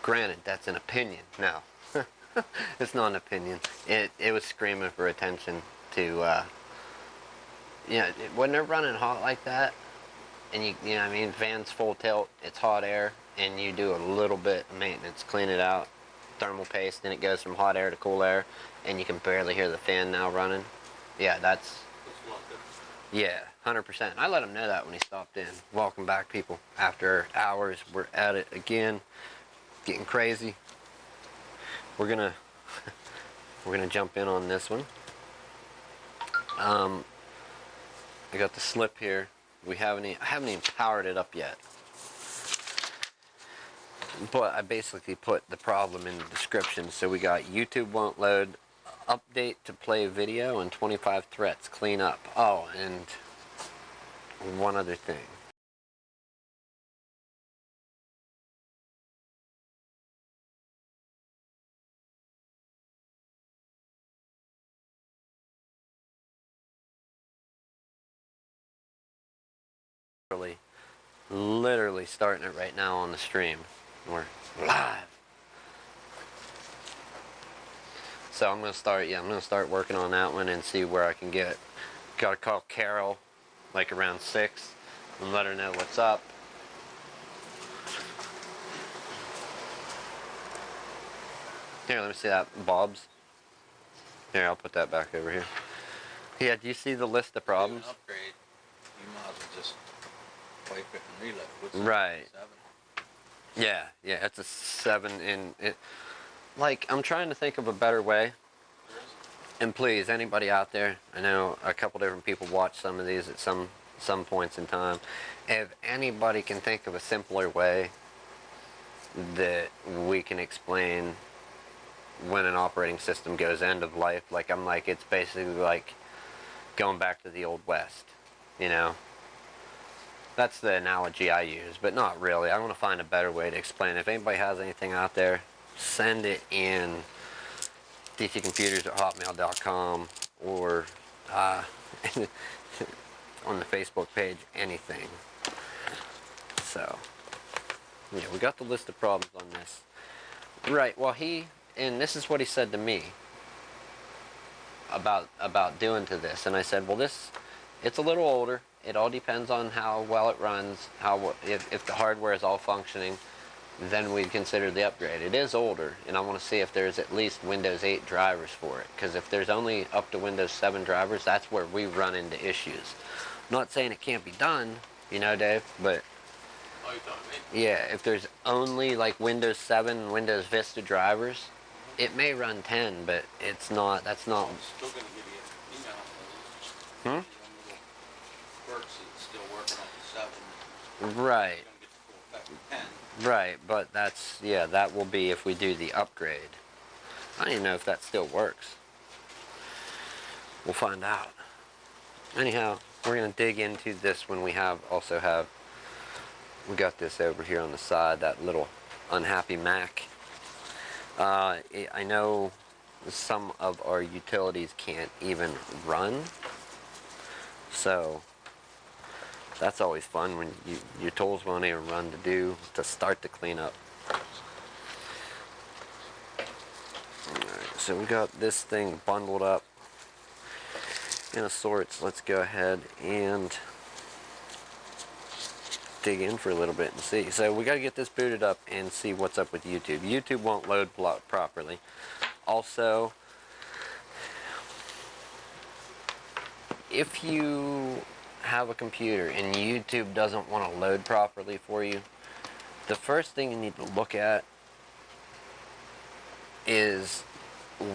Granted, that's an opinion. No, it's not an opinion. It was screaming for attention to, when they're running hot like that, and you know what I mean, fan's full tilt, it's hot air, and you do a little bit of maintenance, clean it out, thermal paste, then it goes from hot air to cool air, and you can barely hear the fan now running. Yeah, that's yeah, 100%. I let him know that when he stopped in. Welcome back, people. After hours, we're at it again. Getting crazy. We're gonna jump in on this one. I got the slip here. I haven't even powered it up yet. But I basically put the problem in the description. So we got YouTube won't load, update to play video, and 25 threats, clean up. Oh, and one other thing. Literally starting it right now on the stream. We're live. So I'm gonna start working on that one and see where I can get. Gotta call Carol like around 6 and let her know what's up. Here, let me see that, Bob's. Here, I'll put that back over here. Yeah, do you see the list of problems? Upgrade, you might as well just wipe it and reload. What's right. 7? Yeah, it's a 7 in it. Like, I'm trying to think of a better way. And please, anybody out there, I know a couple different people watch some of these at some points in time. If anybody can think of a simpler way that we can explain when an operating system goes end of life, like it's basically like going back to the Old West, you know? That's the analogy I use, but not really. I want to find a better way to explain. If anybody has anything out there, send it in dtcomputers@hotmail.com or on the Facebook page, anything. So, yeah, we got the list of problems on this. Right, well and this is what he said to me about doing to this, and I said, well, it's a little older. It all depends on how well it runs, if the hardware is all functioning, then we'd consider the upgrade. It is older, and I want to see if there's at least Windows 8 drivers for it, because if there's only up to Windows 7 drivers, that's where we run into issues. I'm not saying it can't be done, you know, Dave, but Oh, you talking to me? yeah, if there's only like Windows 7 and Windows Vista drivers, it may run 10, but that's not. I'm still going to give you an email. Works, it's still working on the 7. Right. It's going to get the full effect of 10. Right, but that will be if we do the upgrade. I don't even know if that still works. We'll find out. Anyhow, we're going to dig into this when we got this over here on the side, that little unhappy Mac. I know some of our utilities can't even run, so that's always fun when your tools won't even run to start the cleanup. Alright, so we got this thing bundled up. of sorts, let's go ahead and dig in for a little bit and see. So we got to get this booted up and see what's up with YouTube. YouTube won't load properly. Also, if you have a computer and YouTube doesn't want to load properly for you, the first thing you need to look at is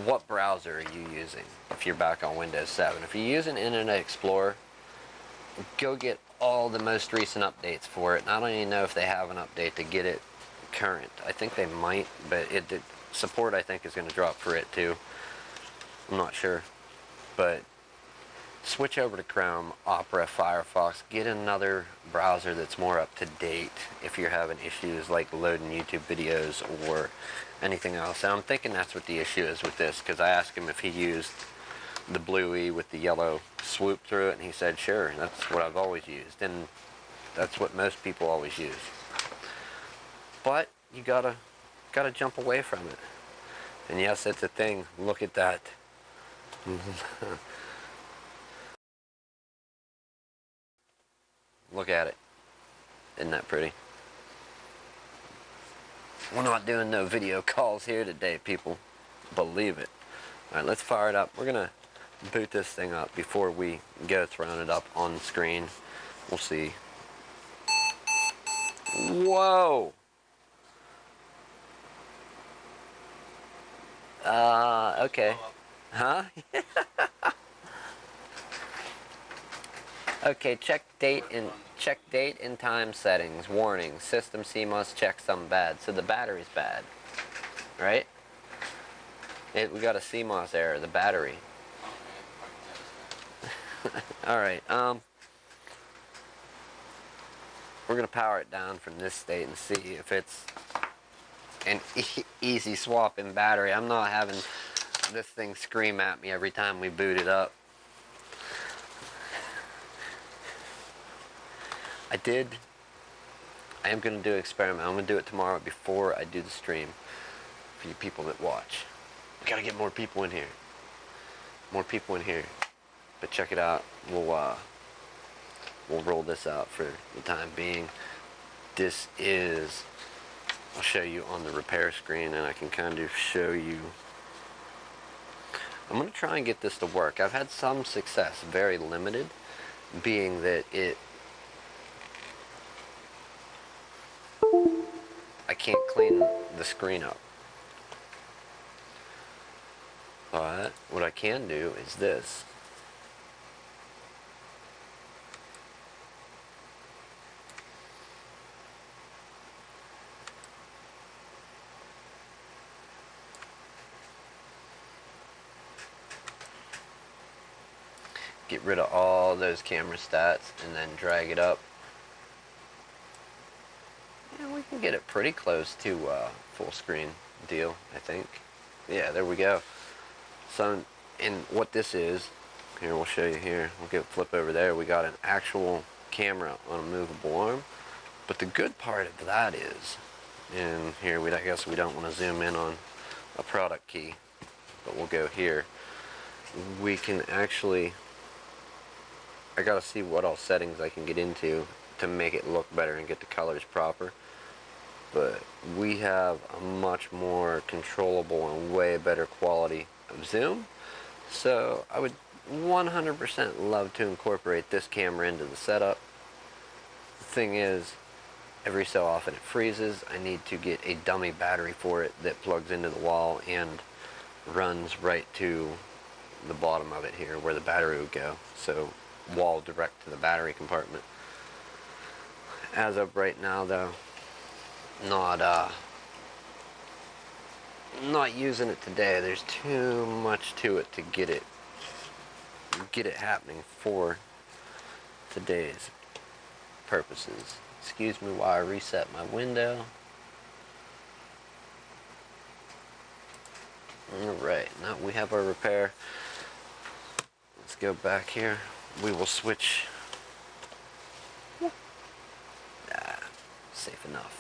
what browser are you using if you're back on Windows 7. If you're using Internet Explorer, go get all the most recent updates for it. And I don't even know if they have an update to get it current. I think they might, but support I think is going to drop for it too. I'm not sure. But switch over to Chrome, Opera, Firefox. Get another browser that's more up to date if you're having issues like loading YouTube videos or anything else. And I'm thinking that's what the issue is with this, because I asked him if he used the Blue E with the yellow swoop through it, and he said sure, that's what I've always used, and that's what most people always use. But you gotta jump away from it. And yes, it's a thing. Look at that. Look at it. Isn't that pretty? We're not doing no video calls here today, people. Believe it. Alright, let's fire it up. We're gonna boot this thing up before we go throwing it up on screen. We'll see. Whoa! Okay. Huh? Okay, check date and time settings. Warning, system CMOS check some bad. So the battery's bad, right? We got a CMOS error, the battery. Alright, we're gonna power it down from this state and see if it's an easy swap in battery. I'm not having this thing scream at me every time we boot it up. I am going to do an experiment. I'm going to do it tomorrow before I do the stream for you people that watch. We got to get more people in here. More people in here. But check it out. We'll roll this out for the time being. This is, I'll show you on the repair screen, and I can kind of show you. I'm going to try and get this to work. I've had some success, very limited, being that I can't clean the screen up. But what I can do is this. Get rid of all those camera stats and then drag it up. Yeah, we can get it pretty close to full screen deal, I think. Yeah, there we go. So, and what this is, here we'll show you here. We'll get flip over there. We got an actual camera on a movable arm. But the good part of that is, and here I guess we don't want to zoom in on a product key, but we'll go here. We can actually, I gotta see what all settings I can get into to make it look better and get the colors proper. But we have a much more controllable and way better quality of zoom. So I would 100% love to incorporate this camera into the setup. The thing is, every so often it freezes. I need to get a dummy battery for it that plugs into the wall and runs right to the bottom of it here where the battery would go. So wall direct to the battery compartment. As of right now though, not using it today. There's too much to it to get it happening for today's purposes. Excuse me while I reset my window. Alright, now we have our repair. Let's go back here. We will switch. Safe enough.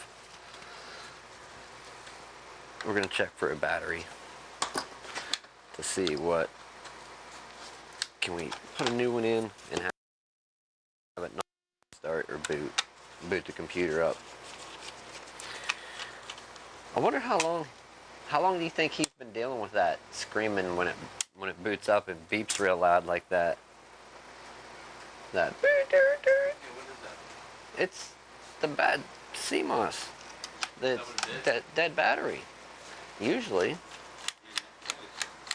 We're going to check for a battery to see what can we put a new one in and have it not start or boot the computer up? I wonder how long do you think he's been dealing with that screaming when it boots up and beeps real loud like that? That. Yeah, what is that? It's the bad CMOS. The Is that what it is? dead battery. Usually.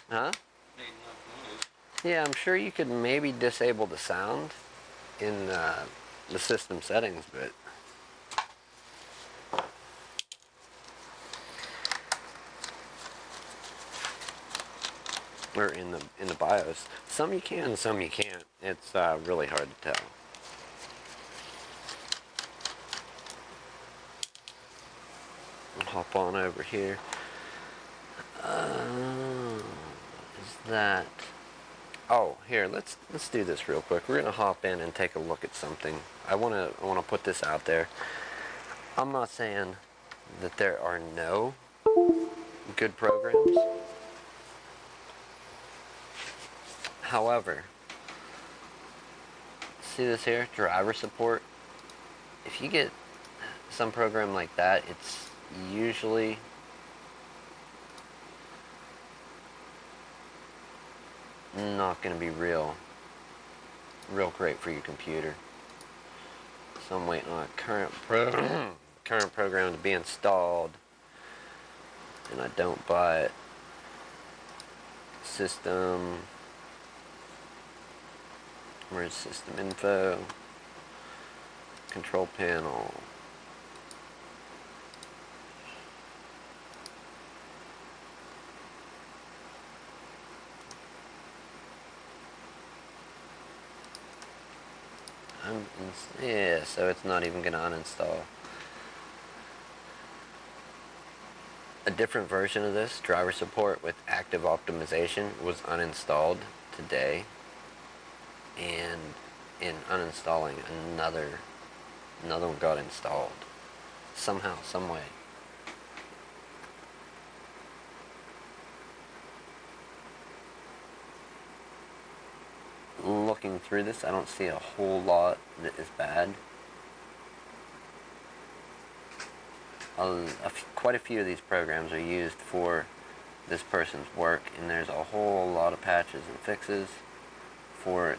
Huh? Made enough noise. Yeah, I'm sure you could maybe disable the sound in the system settings, but or in the BIOS. Some you can, some you can't. It's really hard to tell. I'll hop on over here. Is that? Oh, here. Let's do this real quick. We're gonna hop in and take a look at something. I wanna put this out there. I'm not saying that there are no good programs. However, see this here, driver support. If you get some program like that, it's usually not going to be real great for your computer. So I'm waiting on a current program to be installed, and I don't buy it. System. Where's system info? Control panel. Yeah, so it's not even going to uninstall. A different version of this, driver support with active optimization, was uninstalled today. And in uninstalling, another one got installed. Somehow, some way. Looking through this, I don't see a whole lot that is bad. Quite a few of these programs are used for this person's work, and there's a whole lot of patches and fixes for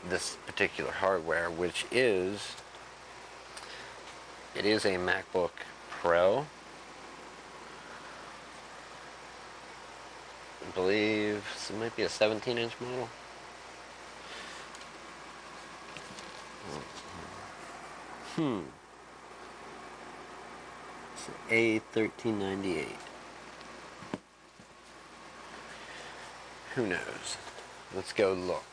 this particular hardware, which is a MacBook Pro. I believe it might be a 17-inch model. It's A1398. Who knows? Let's go look.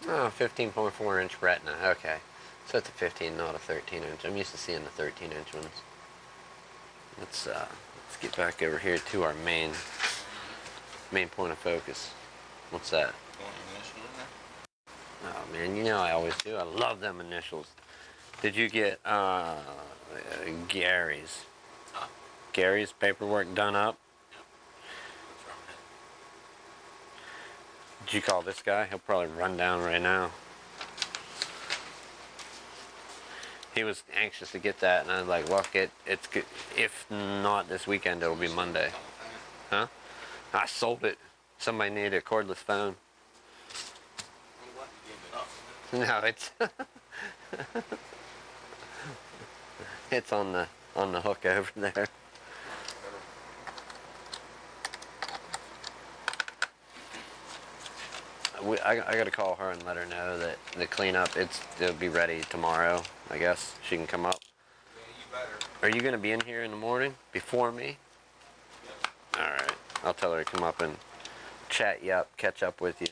Oh, 15.4-inch Retina. Okay. So it's a 15, not a 13-inch. I'm used to seeing the 13-inch ones. Let's get back over here to our main point of focus. What's that? You want your initial in there? Oh man, you know I always do. I love them initials. Did you get Gary's? Huh? Gary's paperwork done up? Yep. What's wrong with it? Did you call this guy? He'll probably run down right now. He was anxious to get that, and I was like, look, it's good. If not this weekend, it'll be Monday. Huh? I sold it. Somebody needed a cordless phone. You gave it up. No, it's on the hook over there. I got to call her and let her know that the cleanup it'll be ready tomorrow. I guess she can come up. Yeah, you better. Are you gonna be in here in the morning before me? Yep. All right. I'll tell her to come up and chat you up, catch up with you.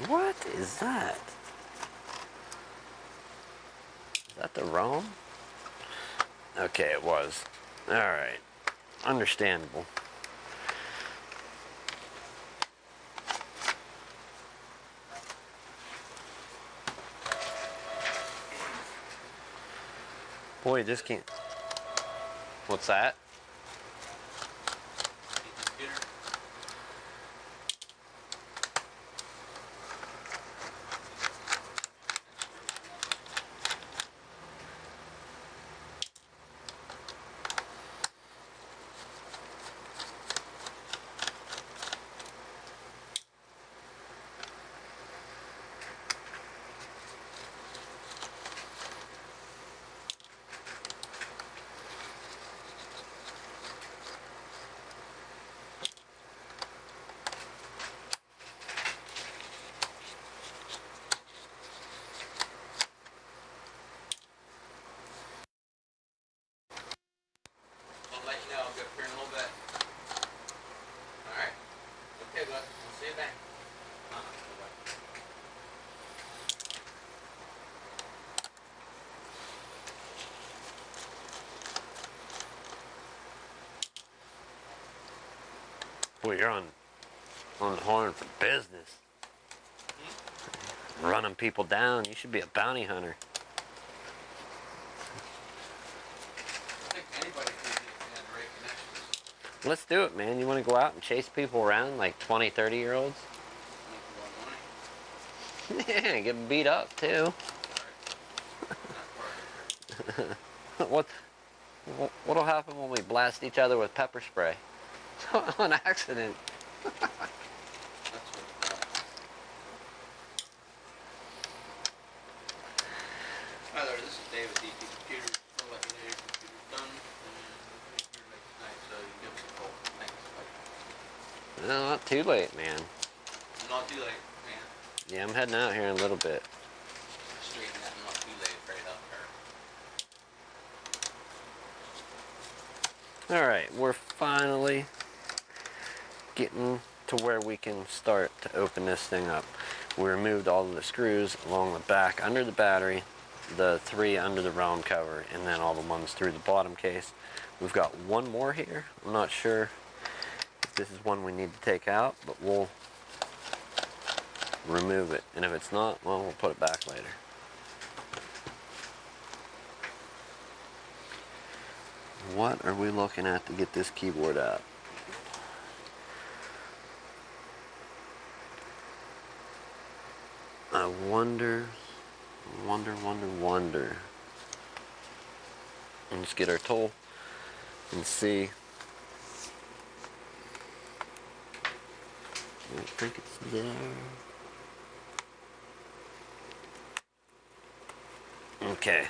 What is that? Is that the ROM? Okay, it was. Alright. Understandable. Boy, you just can't. What's that? Computer. I'll let you know. I'll go up here in a little bit. Alright? Okay, bud. I'll see you then. Bye-bye. Boy, you're on the horn for business. Running people down. You should be a bounty hunter. I think anybody could do it if they had the right connections. Let's do it, man. You want to go out and chase people around like 20, 30-year-olds? Make a lot of money. Yeah, get beat up too. Alright. Not part of it. what what'll happen when we blast each other with pepper spray? On accident. That's what it's about. Hi there, this is Dave at dtcomputers. I'll let you know your computer's done. And we'll be here late tonight, so you can give us a call. Thanks. Bye. No, not too late, man. Not too late, man. Yeah, I'm heading out here in a little bit. Straighten that not too late right up there. Alright, we're finally getting to where we can start to open this thing up. We removed all of the screws along the back under the battery, the 3 under the ROM cover, and then all the ones through the bottom case. We've got one more here. I'm not sure if this is one we need to take out, but we'll remove it. And if it's not, well, we'll put it back later. What are we looking at to get this keyboard out? I wonder. Let's get our tool and see. I don't think it's there. Okay,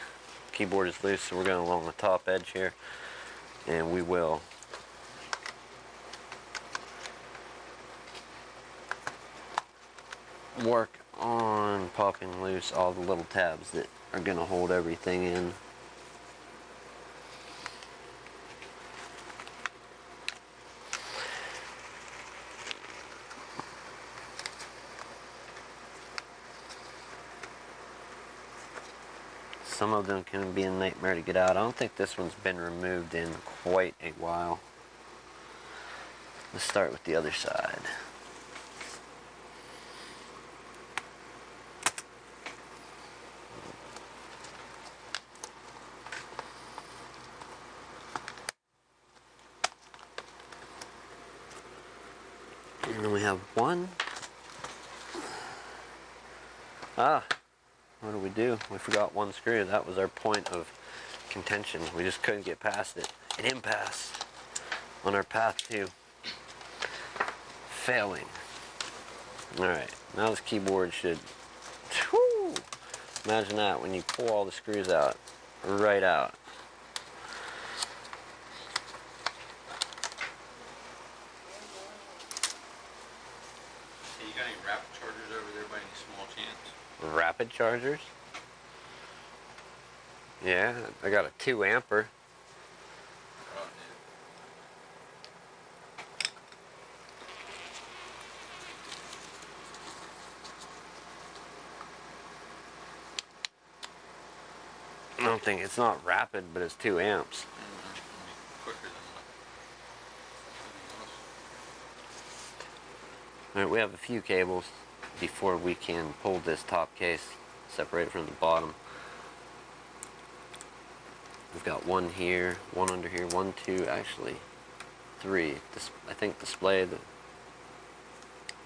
keyboard is loose, so we're going along the top edge here, and we will work on popping loose all the little tabs that are going to hold everything in. Some of them can be a nightmare to get out. I don't think this one's been removed in quite a while. Let's start with the other side. And then we have one. What do we do? We forgot one screw. That was our point of contention. We just couldn't get past it. An impasse on our path to failing. Alright, now this keyboard should... Whew, imagine that when you pull all the screws out. Right out. Hey, you got any rapid chargers over there by any small chance? Rapid chargers? Yeah, I got a 2 ampere. Oh, dude. something. It's not rapid, but it's 2 amps. Quicker than what? All right, we have a few cables before we can pull this top case, separate it from the bottom. We've got one here, one under here, 1, 2, actually 3. I think display, the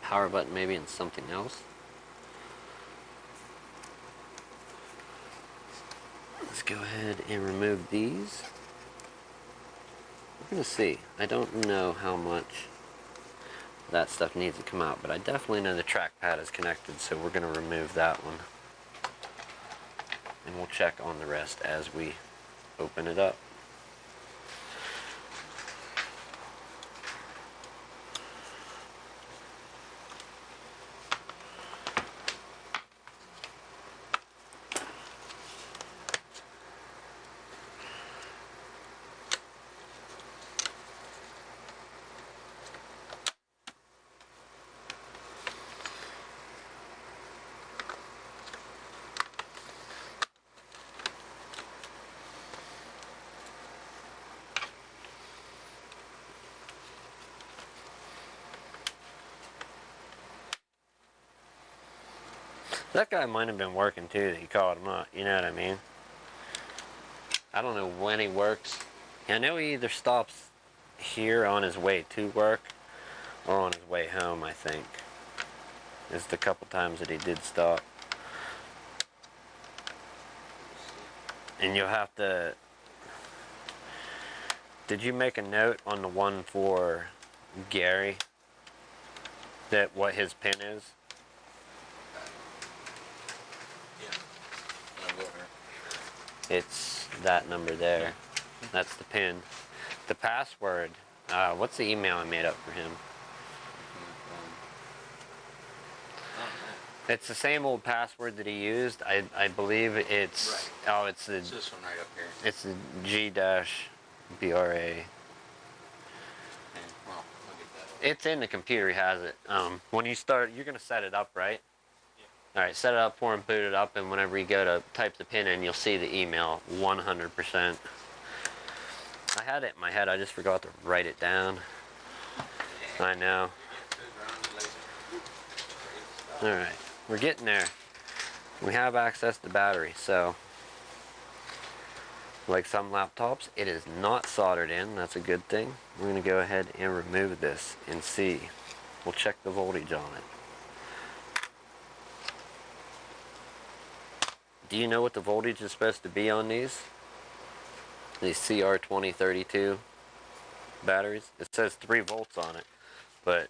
power button maybe, and something else. Let's go ahead and remove these. We're gonna see. I don't know how much that stuff needs to come out, but I definitely know the trackpad is connected, so we're gonna remove that one. And we'll check on the rest as we open it up. That guy might have been working too, that he called him up, you know what I mean? I don't know when he works. I know he either stops here on his way to work or on his way home, I think. It's the couple times that he did stop. And you'll have to... Did you make a note on the one for Gary? That what his pin is? It's that number there. That's the pin. The password, what's the email I made up for him? It's the same old password that he used. I believe it's... Right. Oh, it's this one right up here. It's the G-BRA. Well, I'll get that. It's in the computer, he has it. When you start, you're going to set it up, right? Alright, set it up for him, boot it up, and whenever you go to type the pin in, you'll see the email 100%. I had it in my head, I just forgot to write it down. I know. Alright, we're getting there. We have access to battery, so like some laptops, it is not soldered in. That's a good thing. We're going to go ahead and remove this and see. We'll check the voltage on it. Do you know what the voltage is supposed to be on these? These CR2032 batteries? It says 3 volts on it, but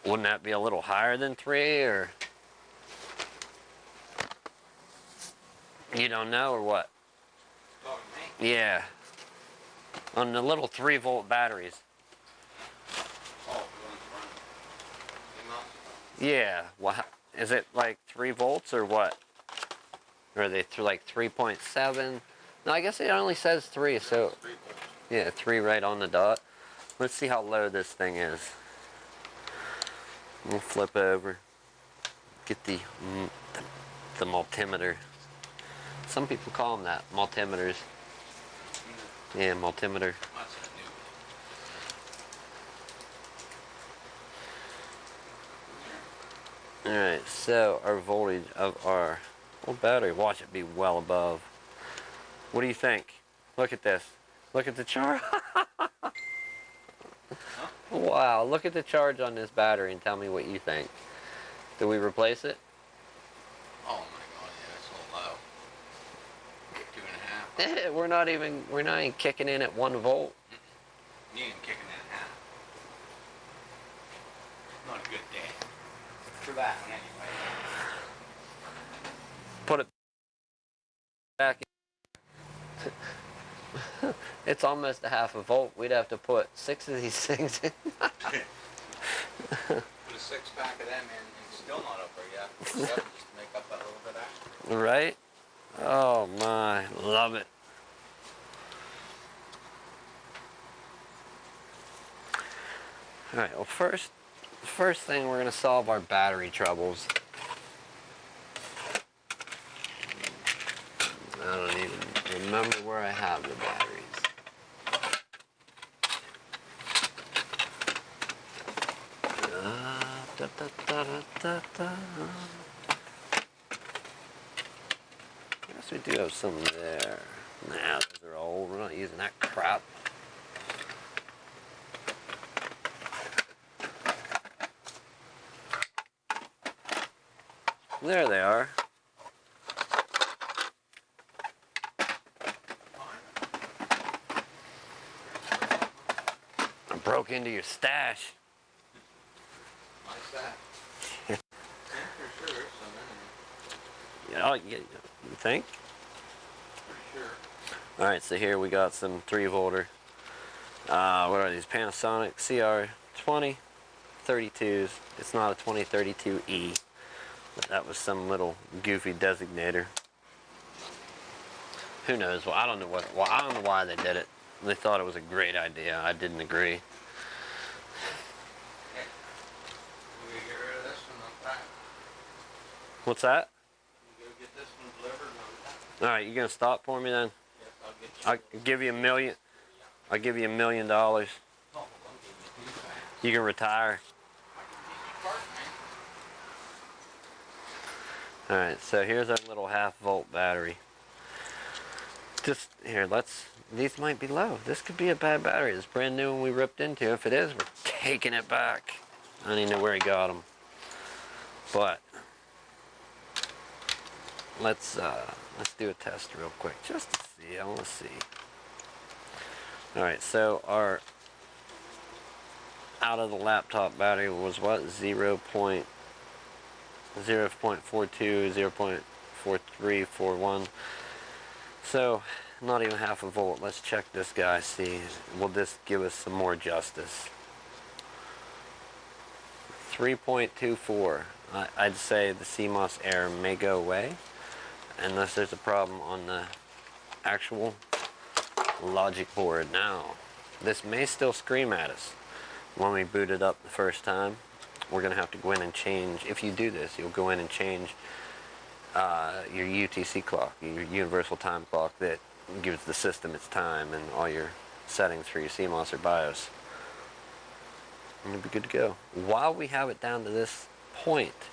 wouldn't that be a little higher than 3, or? You don't know, or what? Yeah. On the little 3-volt batteries. Yeah. Well, is it like 3 volts or what? Or are they like 3.7? No, I guess it only says 3, so... Yeah, 3 right on the dot. Let's see how low this thing is. We'll flip over. Get the multimeter. Some people call them that, multimeters. Yeah, multimeter. Alright, so our voltage of our old battery, watch it be well above. What do you think? Look at this. Look at the charge. Wow, look at the charge on this battery and tell me what you think. Do we replace it? Oh my god, yeah, it's a little low. 2.5. We're not even kicking in at 1 volt. You ain't kicking in at half. Not a good day. For that one anyway. Put it back in. It's almost a half a volt. We'd have to put 6 of these things in. Put a 6-pack of them in and still not over yet. 7 just to make up that little bit extra. Right? Oh my, love it. Alright, well first thing we're going to solve our battery troubles. I don't even remember where I have the batteries. Da, da, da, da, da, da. Yes, we do have some there. Nah, those are old. We're not using that crap. There they are. I broke into your stash. Like that. Yeah, for sure. So, You know, you think? pretty sure. Alright, so here we got some 3-volter. What are these? Panasonic CR20 32s. It's not a 2032E, but that was some little goofy designator. Who knows? Well, I don't know I don't know why they did it. They thought it was a great idea. I didn't agree. Yeah. We gotta get rid of this one on time. What's that? We gotta get this one delivered on time. Alright, you gonna stop for me then? Yes, I'll get you. I'll give you I'll give you $1 million. Oh, don't give me too fast. You can retire. I can use your part, man. Alright, so here's our little 1/2-volt battery. Just here, these might be low. This could be a bad battery. It's brand new and we ripped into. If it is, we're taking it back. I don't even know where he got them. But let's do a test real quick just to see. I want to see. Alright, so our out of the laptop battery was what? 0.42, 0.4341. So not even 1/2 volt. Let's check this guy, see, will this give us some more justice? 3.24. I'd say the CMOS error may go away unless there's a problem on the actual logic board. Now, this may still scream at us when we boot it up the first time. We're gonna have to go in and change. If you do this, you'll go in and change your UTC clock, your universal time clock that gives the system its time, and all your settings for your CMOS or BIOS. And you'll be good to go. While we have it down to this point,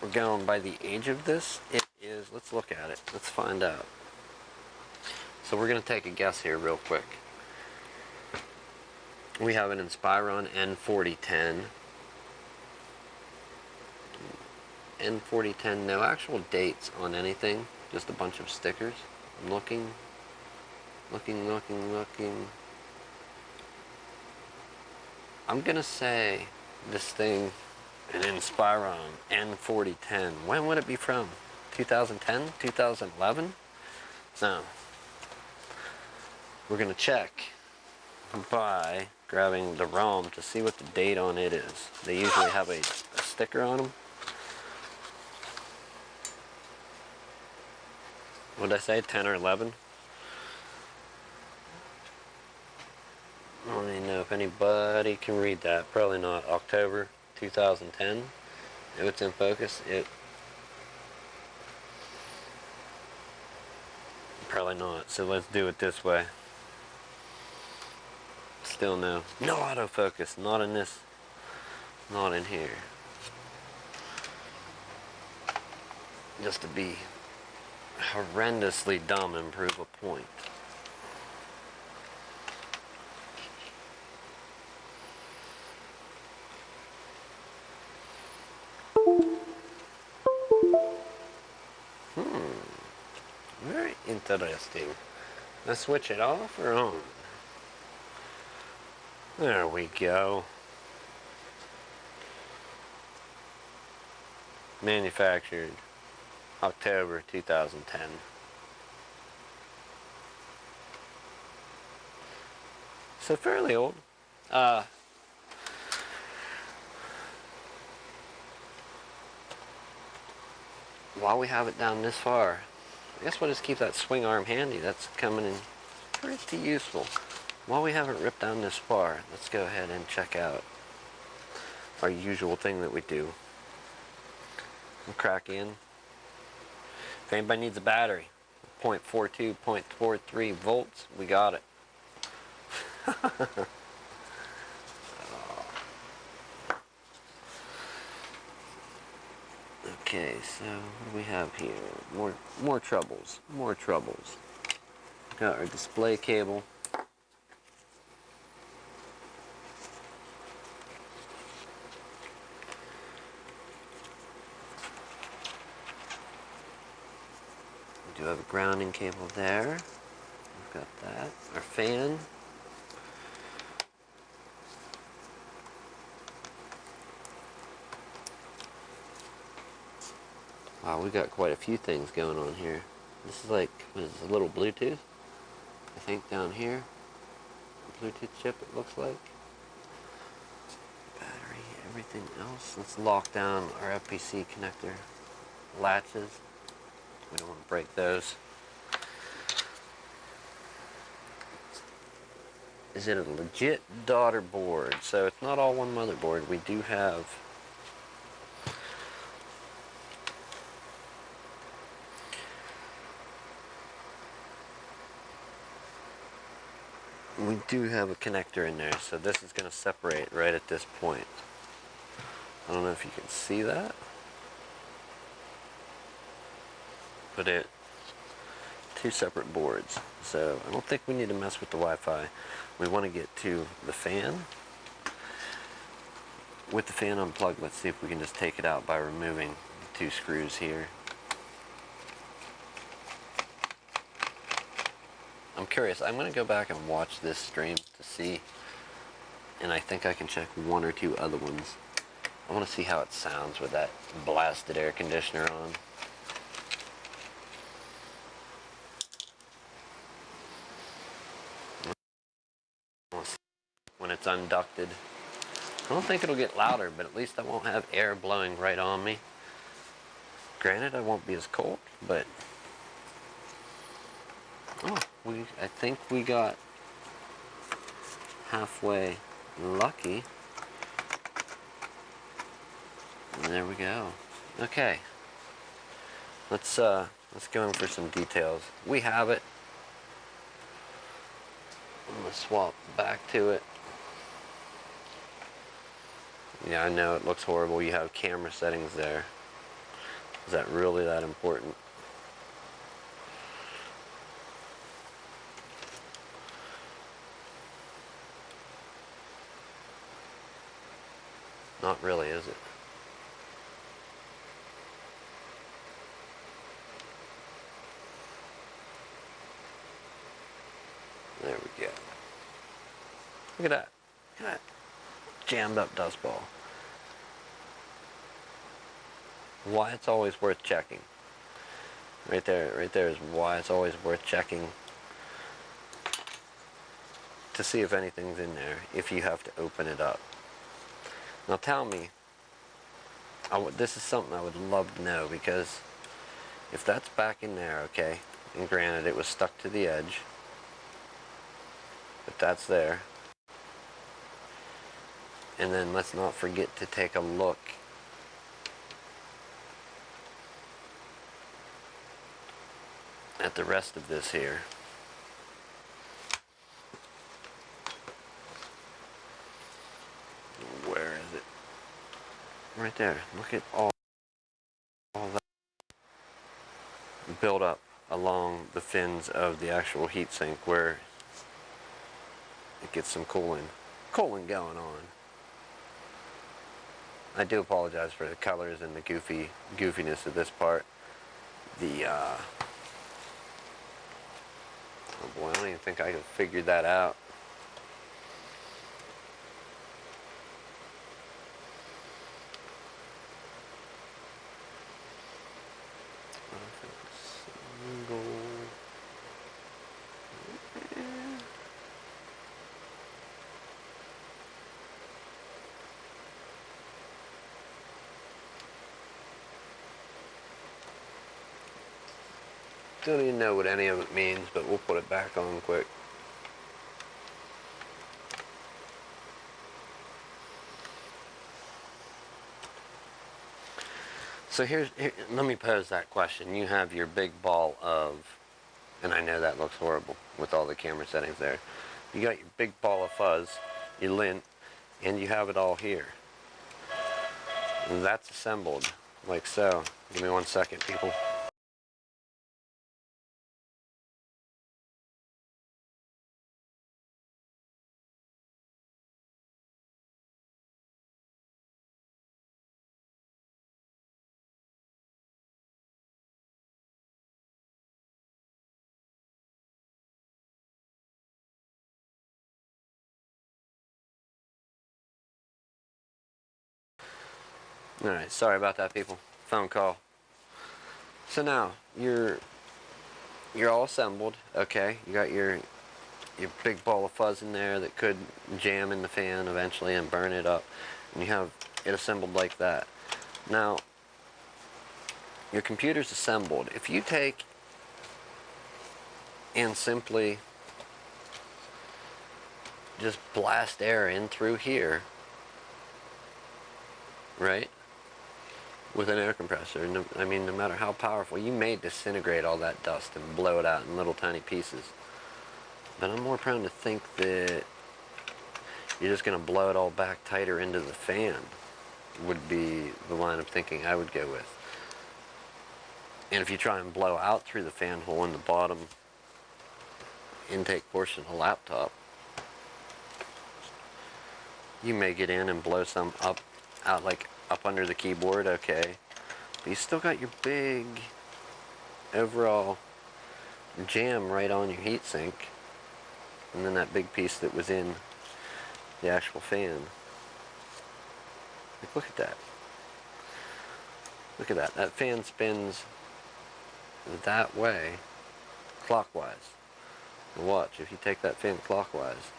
we're going by the age of this. It is, let's look at it. Let's find out. So we're going to take a guess here real quick. We have an Inspiron N4010. N4010, no actual dates on anything, just a bunch of stickers. I'm looking. I'm gonna say this thing, an Inspiron N4010. When would it be from? 2010? 2011? No. We're gonna check by grabbing the ROM to see what the date on it is. They usually have a sticker on them. What did I say, 10 or 11? I don't even know if anybody can read that. Probably not. October 2010. If it's in focus, probably not. So let's do it this way. Still no. No autofocus. Not in this. Not in here. Just to be horrendously dumb and prove a point. Very interesting. Let's switch it off or on. There we go. Manufactured October 2010. So fairly old. While we have it down this far, I guess we'll just keep that swing arm handy. That's coming in pretty useful. While we haven't ripped down this far, let's go ahead and check out our usual thing that we do. We'll crack in. If anybody needs a battery, 0.42, 0.43 volts, we got it. Okay, so what do we have here? More troubles. More troubles. Got our display cable. We do have a grounding cable there. We've got that. Our fan. Wow, we got quite a few things going on here. This is like, what is this, a little Bluetooth? I think down here. A Bluetooth chip, it looks like. Battery, everything else. Let's lock down our FPC connector latches. We don't want to break those. Is it a legit daughter board? So it's not all one motherboard. We do have a connector in there, so this is going to separate right at this point. I don't know if you can see that, but it two separate boards, so I don't think we need to mess with the Wi-Fi. We want to get to the fan. With the fan unplugged, let's see if we can just take it out by removing the two screws here. I'm curious. I'm going to go back and watch this stream to see, and I think I can check one or two other ones. I want to see how it sounds with that blasted air conditioner on. When it's unducted. I don't think it'll get louder, but at least I won't have air blowing right on me. Granted, I won't be as cold, but I think we got halfway lucky. And there we go. Okay. Let's go in for some details. We have it. I'm gonna swap back to it. Yeah, I know it looks horrible. You have camera settings there. Is that really that important? Not really, is it? There we go. Look at that. Look at that jammed up dust ball. Why it's always worth checking. Right there is why it's always worth checking to see if anything's in there, if you have to open it up. Now tell me, this is something I would love to know, because if that's back in there, okay, and granted it was stuck to the edge, but that's there. And then let's not forget to take a look at the rest of this here. Where is it? Right there. Look at all that build up along the fins of the actual heatsink, where it gets some cooling going on. I do apologize for the colors and the goofiness of this part. Oh boy, I don't even think I can figure that out. Don't even know what any of it means, but we'll put it back on quick. So let me pose that question. You have your big ball of, and I know that looks horrible with all the camera settings there. You got your big ball of fuzz, your lint, and you have it all here. And that's assembled like so. Give me 1 second, people. Alright, sorry about that, people. Phone call. So now, you're all assembled, okay? You got your big ball of fuzz in there that could jam in the fan eventually and burn it up. And you have it assembled like that. Now, your computer's assembled. If you take and simply just blast air in through here, right? With an air compressor, I mean, no matter how powerful, you may disintegrate all that dust and blow it out in little tiny pieces. But I'm more prone to think that you're just going to blow it all back tighter into the fan, would be the line of thinking I would go with. And if you try and blow out through the fan hole in the bottom intake portion of the laptop, you may get in and blow some out like up under the keyboard, okay. But you still got your big overall jam right on your heatsink. And then that big piece that was in the actual fan. Like, look at that. Look at that. That fan spins that way, clockwise. And watch, if you take that fan clockwise,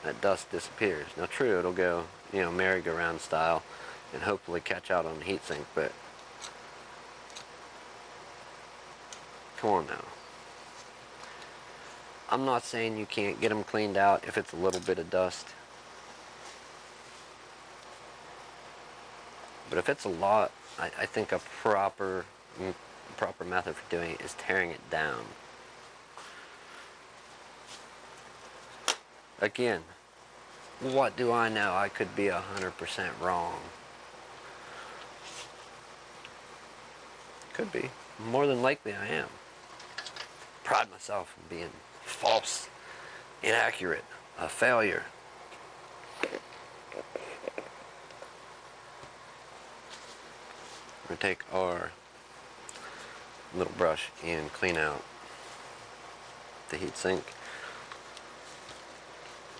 that dust disappears. Now true, it'll go, merry-go-round style and hopefully catch out on the heatsink, but come on now. I'm not saying you can't get them cleaned out if it's a little bit of dust. But if it's a lot, I think a proper method for doing it is tearing it down. Again, what do I know? I could be 100% wrong. Could be. More than likely I am. Pride myself in being false, inaccurate, a failure. We're going to take our little brush and clean out the heatsink.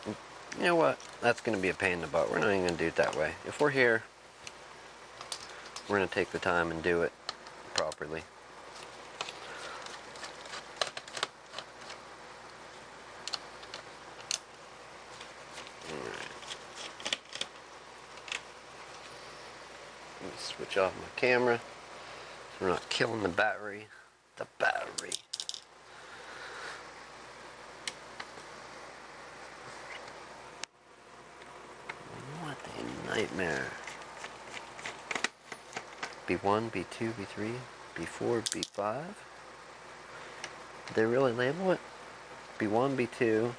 You know what? That's going to be a pain in the butt. We're not even going to do it that way. If we're here, we're going to take the time and do it properly. Let me switch off my camera so we're not killing the battery. The battery. What a nightmare. B1, B2, B3, B4, B5? Did they really label it? B1, B2.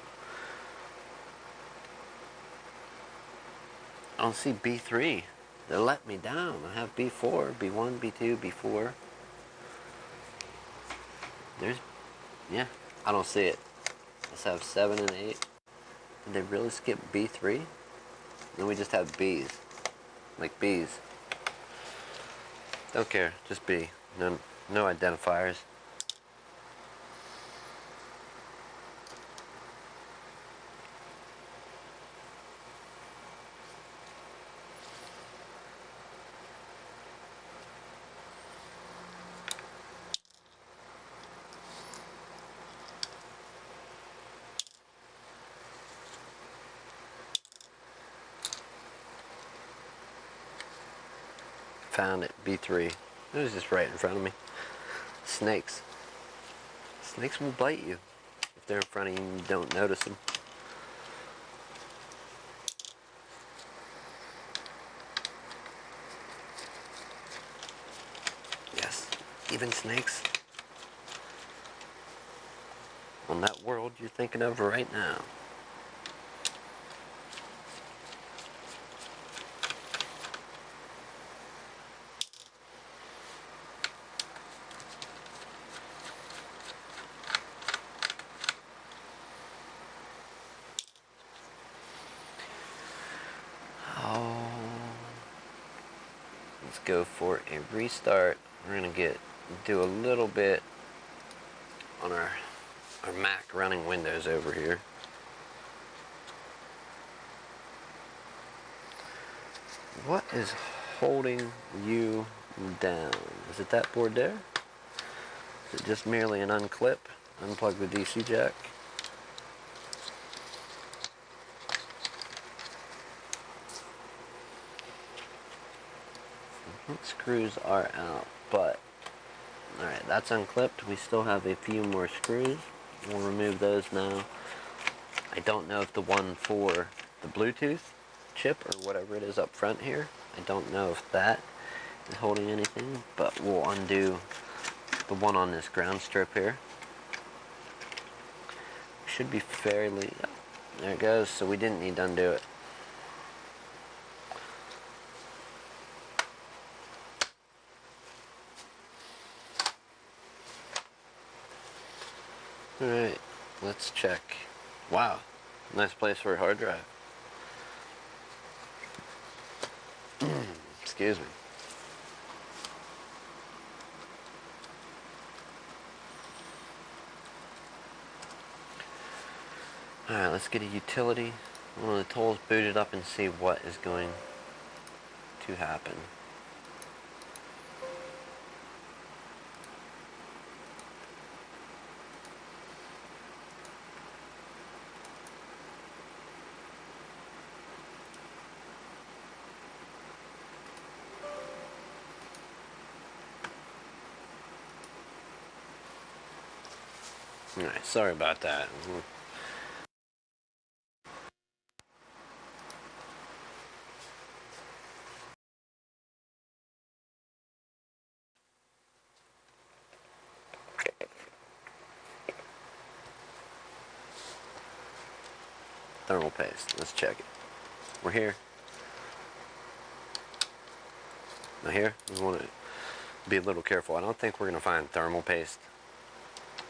I don't see B3. They let me down. I have B4, B1, B2, B4. Yeah, I don't see it. Let's have 7 and 8. Did they really skip B3? Then we just have B's. Like B's. Don't care, just B. No identifiers. Found it, B3. It was just right in front of me. Snakes. Snakes will bite you if they're in front of you and you don't notice them. Even snakes? On that world you're thinking of right now. Oh, let's go for a restart. We're gonna do a little bit on our Mac running Windows over here. What is holding you down? Is it that board there? Is it just merely an unclip? Unplug the DC jack. Screws are out, but alright, that's unclipped. We still have a few more screws. We'll remove those now. I don't know if the one for the Bluetooth chip or whatever it is up front here, I don't know if that is holding anything, but we'll undo the one on this ground strip here. Should be fairly, oh, there it goes, so we didn't need to undo it. Alright, let's check. Wow, nice place for a hard drive. Excuse me. Alright, let's get a utility, one of the tools booted up and see what is going to happen. Alright, sorry about that. Thermal paste, let's check it. We're here. Now here, we want to be a little careful. I don't think we're going to find thermal paste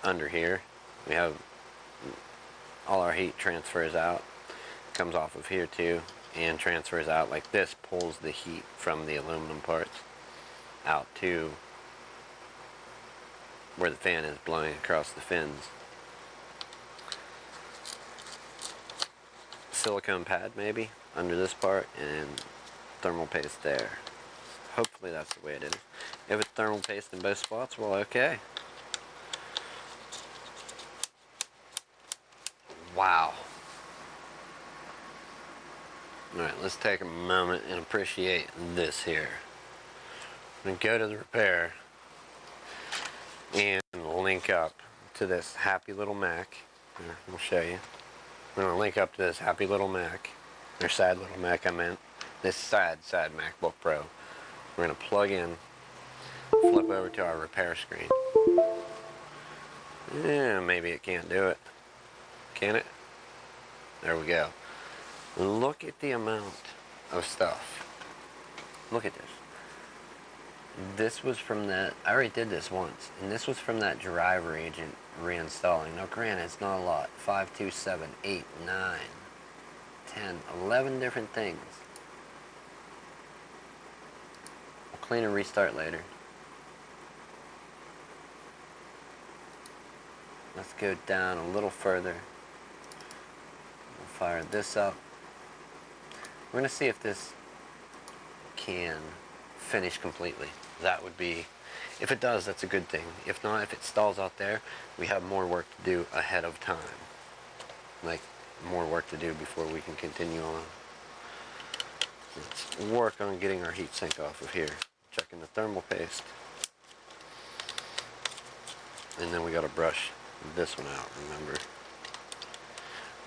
under here. We have all our heat transfers out, comes off of here too, and transfers out like this, pulls the heat from the aluminum parts out to where the fan is blowing across the fins. Silicone pad maybe under this part and thermal paste there. Hopefully that's the way it is. If it's thermal paste in both spots, well, okay. Wow. Alright, let's take a moment and appreciate this here. I'm going to go to the repair and link up to this happy little Mac. Here, I'll show you. We're going to link up to this happy little Mac, or sad little Mac I meant. This sad MacBook Pro. We're going to plug in, flip over to our repair screen. Yeah, maybe it can't do it. Can it? There we go. Look at the amount of stuff. Look at this. This was from that, I already did this once, and this was from that driver agent reinstalling. Now granted, it's not a lot. 5, 2, 7, 8, 9, 10, 11 different things. We'll clean and restart later. Let's go down a little further. We'll fire this up. We're going to see if this can finish completely. That would be, if it does, that's a good thing. If not, if it stalls out there, we have more work to do ahead of time. Like, more work to do before we can continue on. Let's work on getting our heatsink off of here. Checking the thermal paste. And then we got to brush this one out, remember.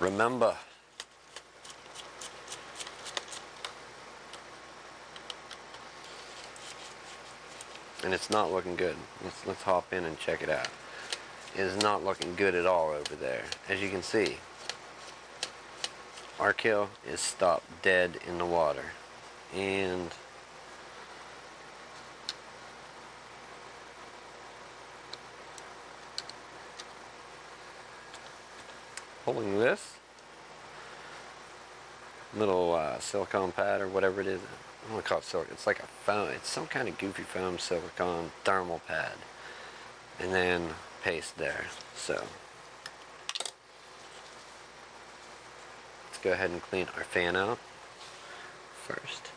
Remember. and it's not looking good. Let's hop in and check it out. It is not looking good at all over there. As you can see, our kill is stopped dead in the water. And pulling this little silicone pad or whatever it is, I don't want to call it silicone, it's like a foam, it's some kind of goofy foam silicone thermal pad, and then paste there. So let's go ahead and clean our fan out first.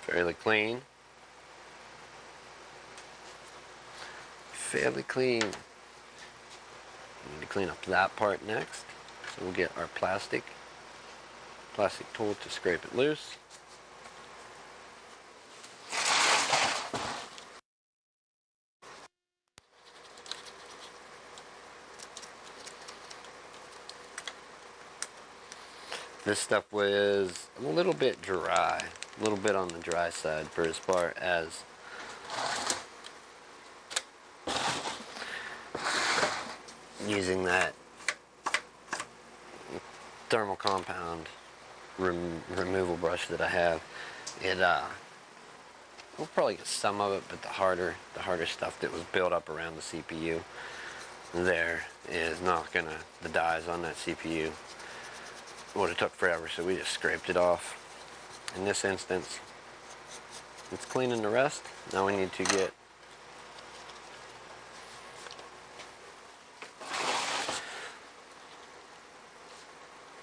Fairly clean. Fairly clean. We need to clean up that part next. So we'll get our plastic tool to scrape it loose. This stuff was a little bit dry, a little bit on the dry side for as far as using that thermal compound removal brush that I have. It we'll probably get some of it, but the harder stuff that was built up around the CPU there is not gonna, the dyes on that CPU would have took forever, so we just scraped it off. In this instance, it's cleaning the rest. Now we need to get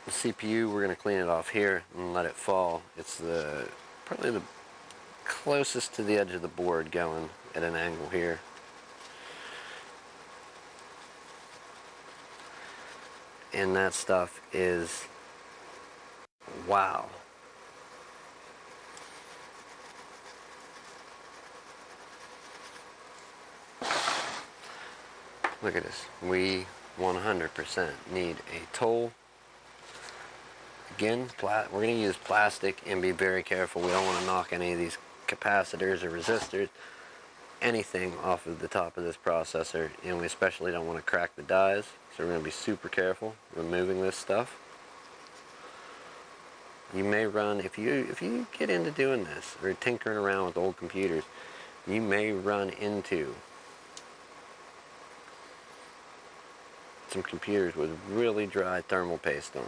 the CPU. We're going to clean it off here and let it fall. It's probably the closest to the edge of the board, going at an angle here. And that stuff is, wow. Look at this. We 100% need a tool. Again, we're going to use plastic and be very careful. We don't want to knock any of these capacitors or resistors, anything off of the top of this processor, and we especially don't want to crack the dies. So we're going to be super careful removing this stuff. You may run, if you get into doing this or tinkering around with old computers, you may run into some computers with really dry thermal paste on.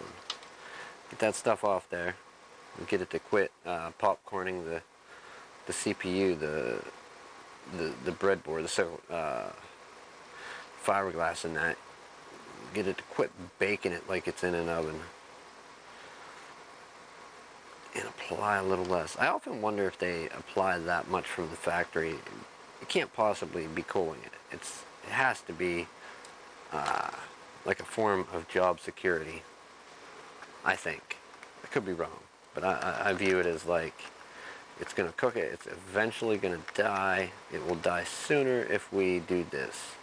Get that stuff off there and get it to quit popcorning the CPU, the breadboard, the fiberglass in that. Get it to quit baking it like it's in an oven. And apply a little less. I often wonder if they apply that much from the factory. It can't possibly be cooling it. It has to be like a form of job security, I think. I could be wrong, but I view it as like it's going to cook it. It's eventually going to die. It will die sooner if we do this.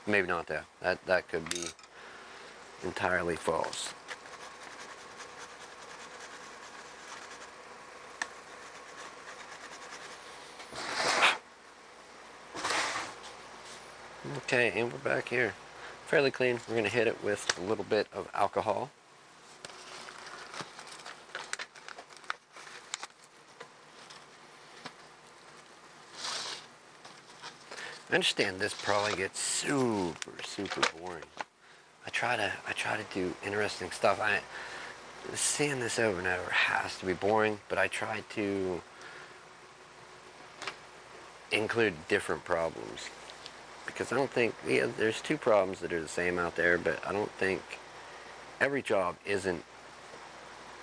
Maybe not though. That could be entirely false. Okay, and we're back here. Fairly clean. We're going to hit it with a little bit of alcohol. I understand this probably gets super boring. I try to do interesting stuff. Seeing this over and over has to be boring, but I try to include different problems. Because I don't think, yeah, there's two problems that are the same out there, but I don't think every job isn't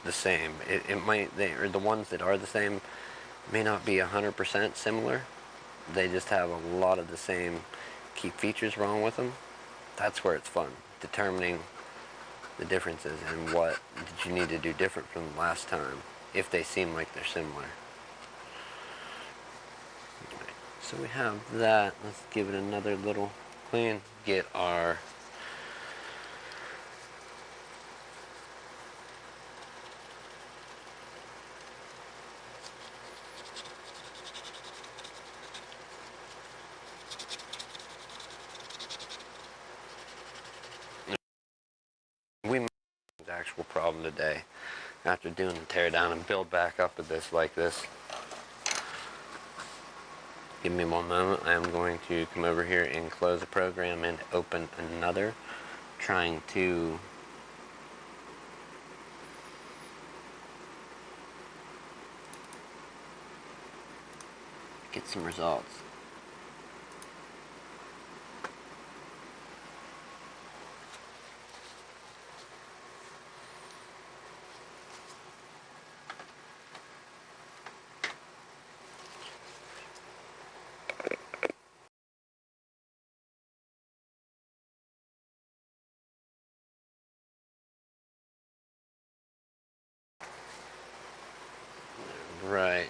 the same. It might, or the ones that are the same may not be 100% similar. They just have a lot of the same key features wrong with them. That's where it's fun, determining the differences and what did you need to do different from the last time if they seem like they're similar. Right, so we have that. Let's give it another little clean. Get our we made the actual problem today after doing the tear down and build back up with this like this. Give me one moment. I am going to come over here and close the program and open another, trying to get some results. Right.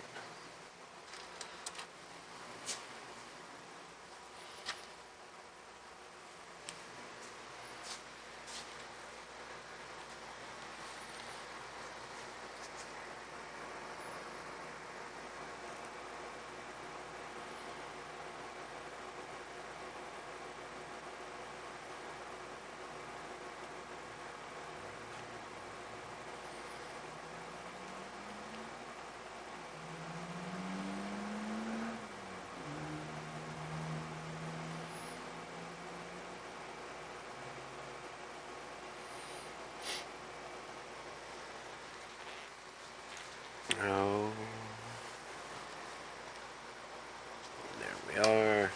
Oh, there we are.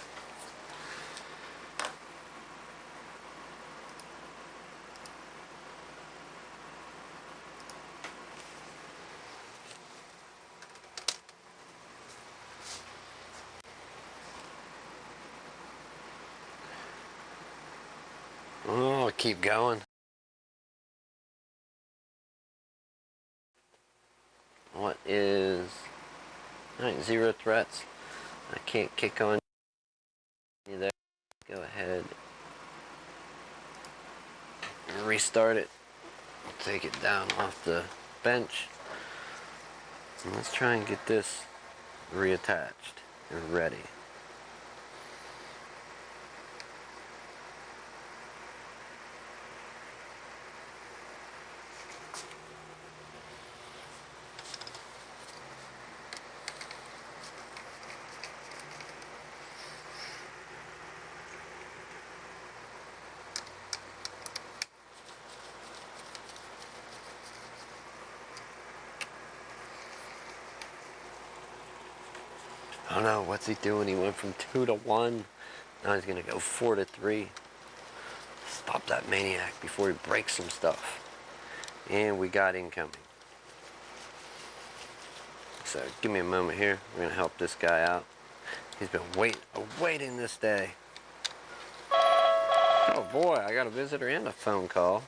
Oh, keep going. What is... Alright, 0 threats. I can't kick on you there. Go ahead and restart it. Take it down off the bench. And let's try and get this reattached and ready. Oh no, what's he doing? He went from 2 to 1. Now he's gonna go 4 to 3. Stop that maniac before he breaks some stuff. And we got incoming. So give me a moment here. We're gonna help this guy out. He's been awaiting this day. Oh boy, I got a visitor and a phone call.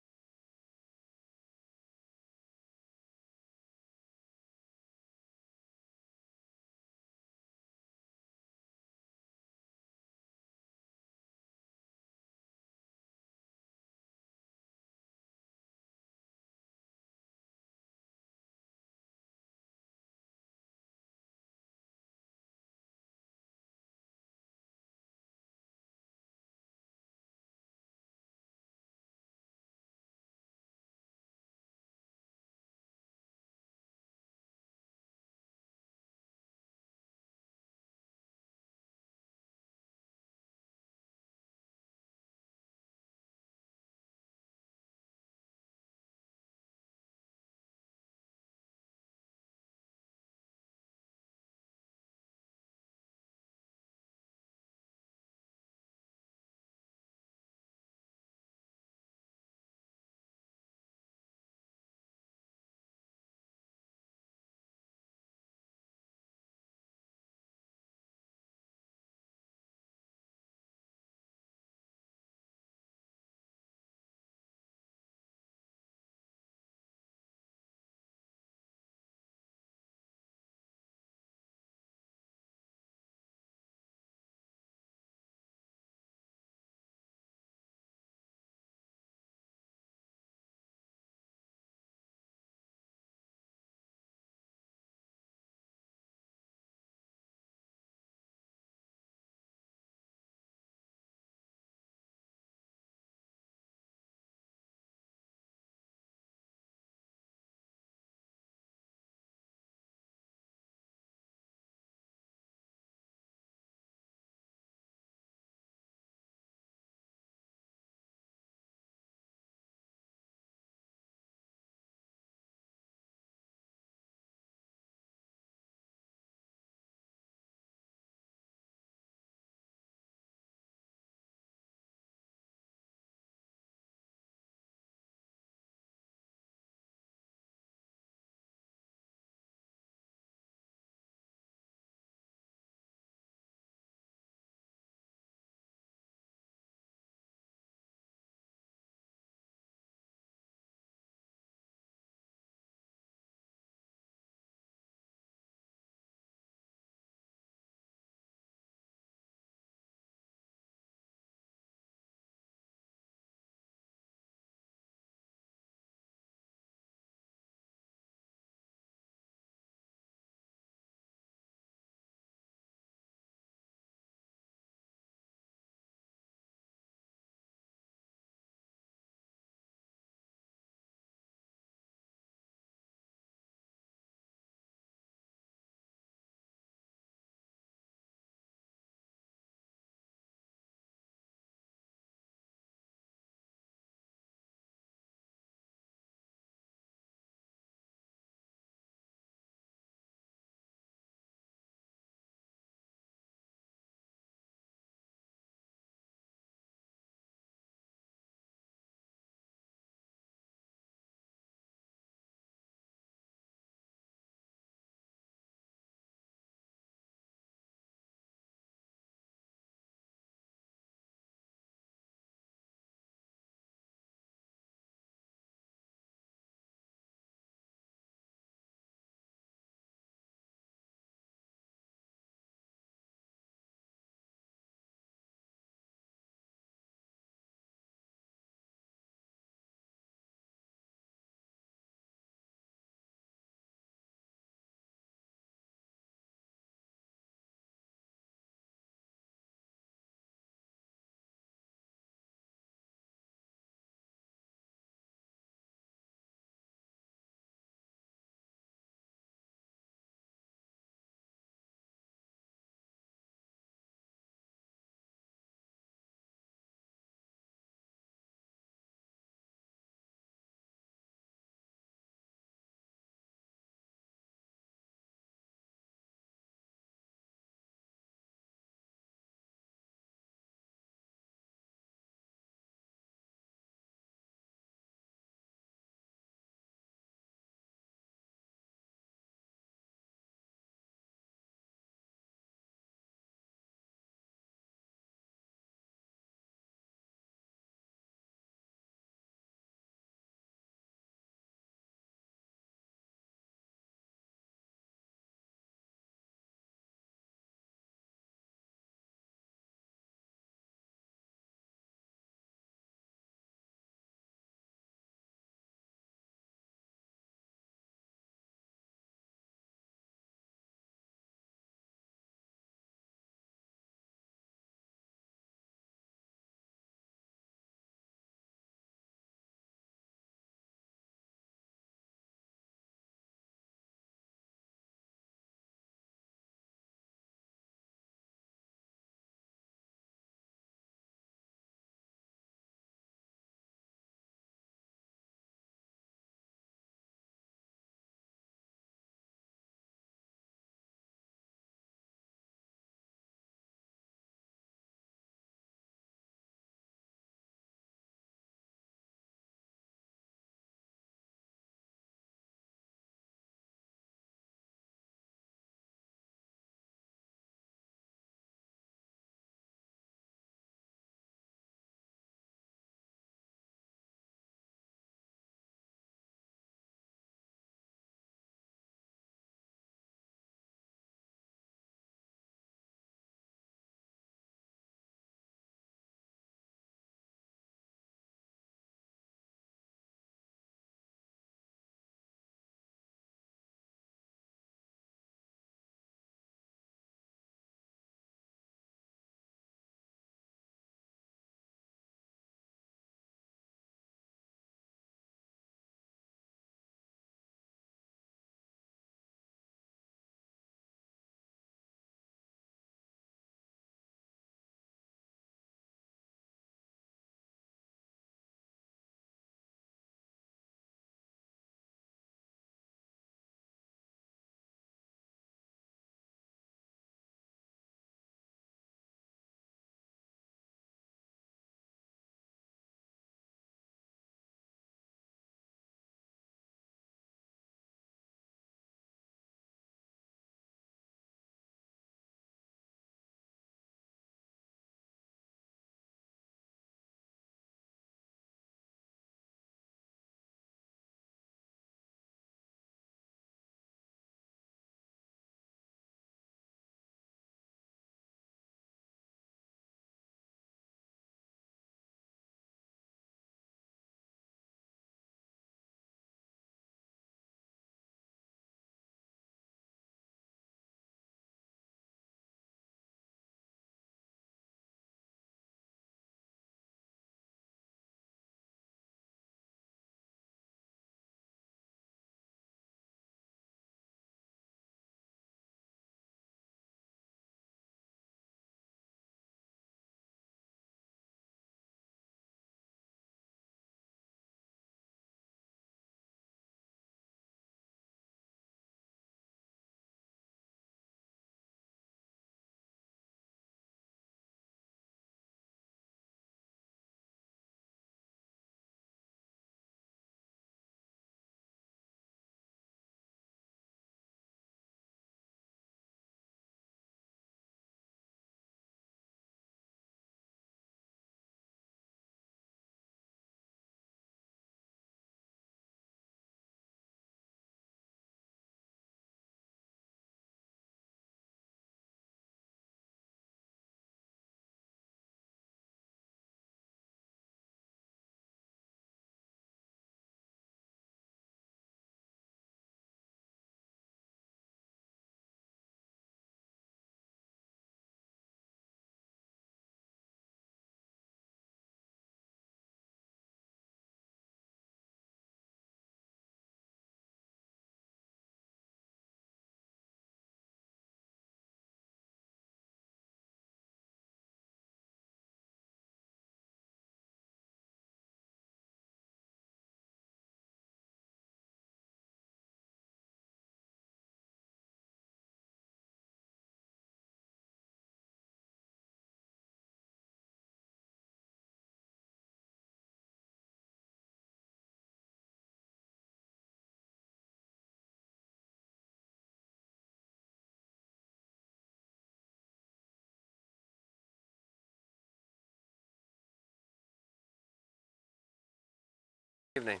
Evening.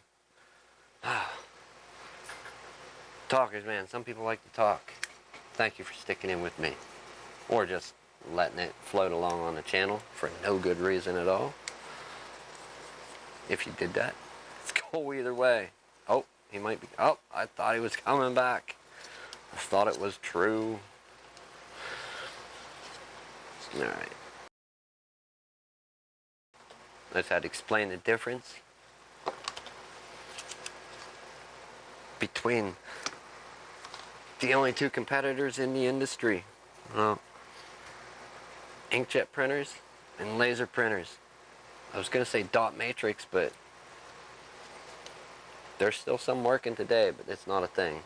Talkers, man. Some people like to talk. Thank you for sticking in with me. Or just letting it float along on the channel for no good reason at all. If you did that, it's cool either way. Oh, he might be. Oh, I thought he was coming back. I thought it was true. Alright. I just had to explain the difference between the only two competitors in the industry. Well, inkjet printers and laser printers. I was going to say dot matrix, but there's still some working today, but it's not a thing.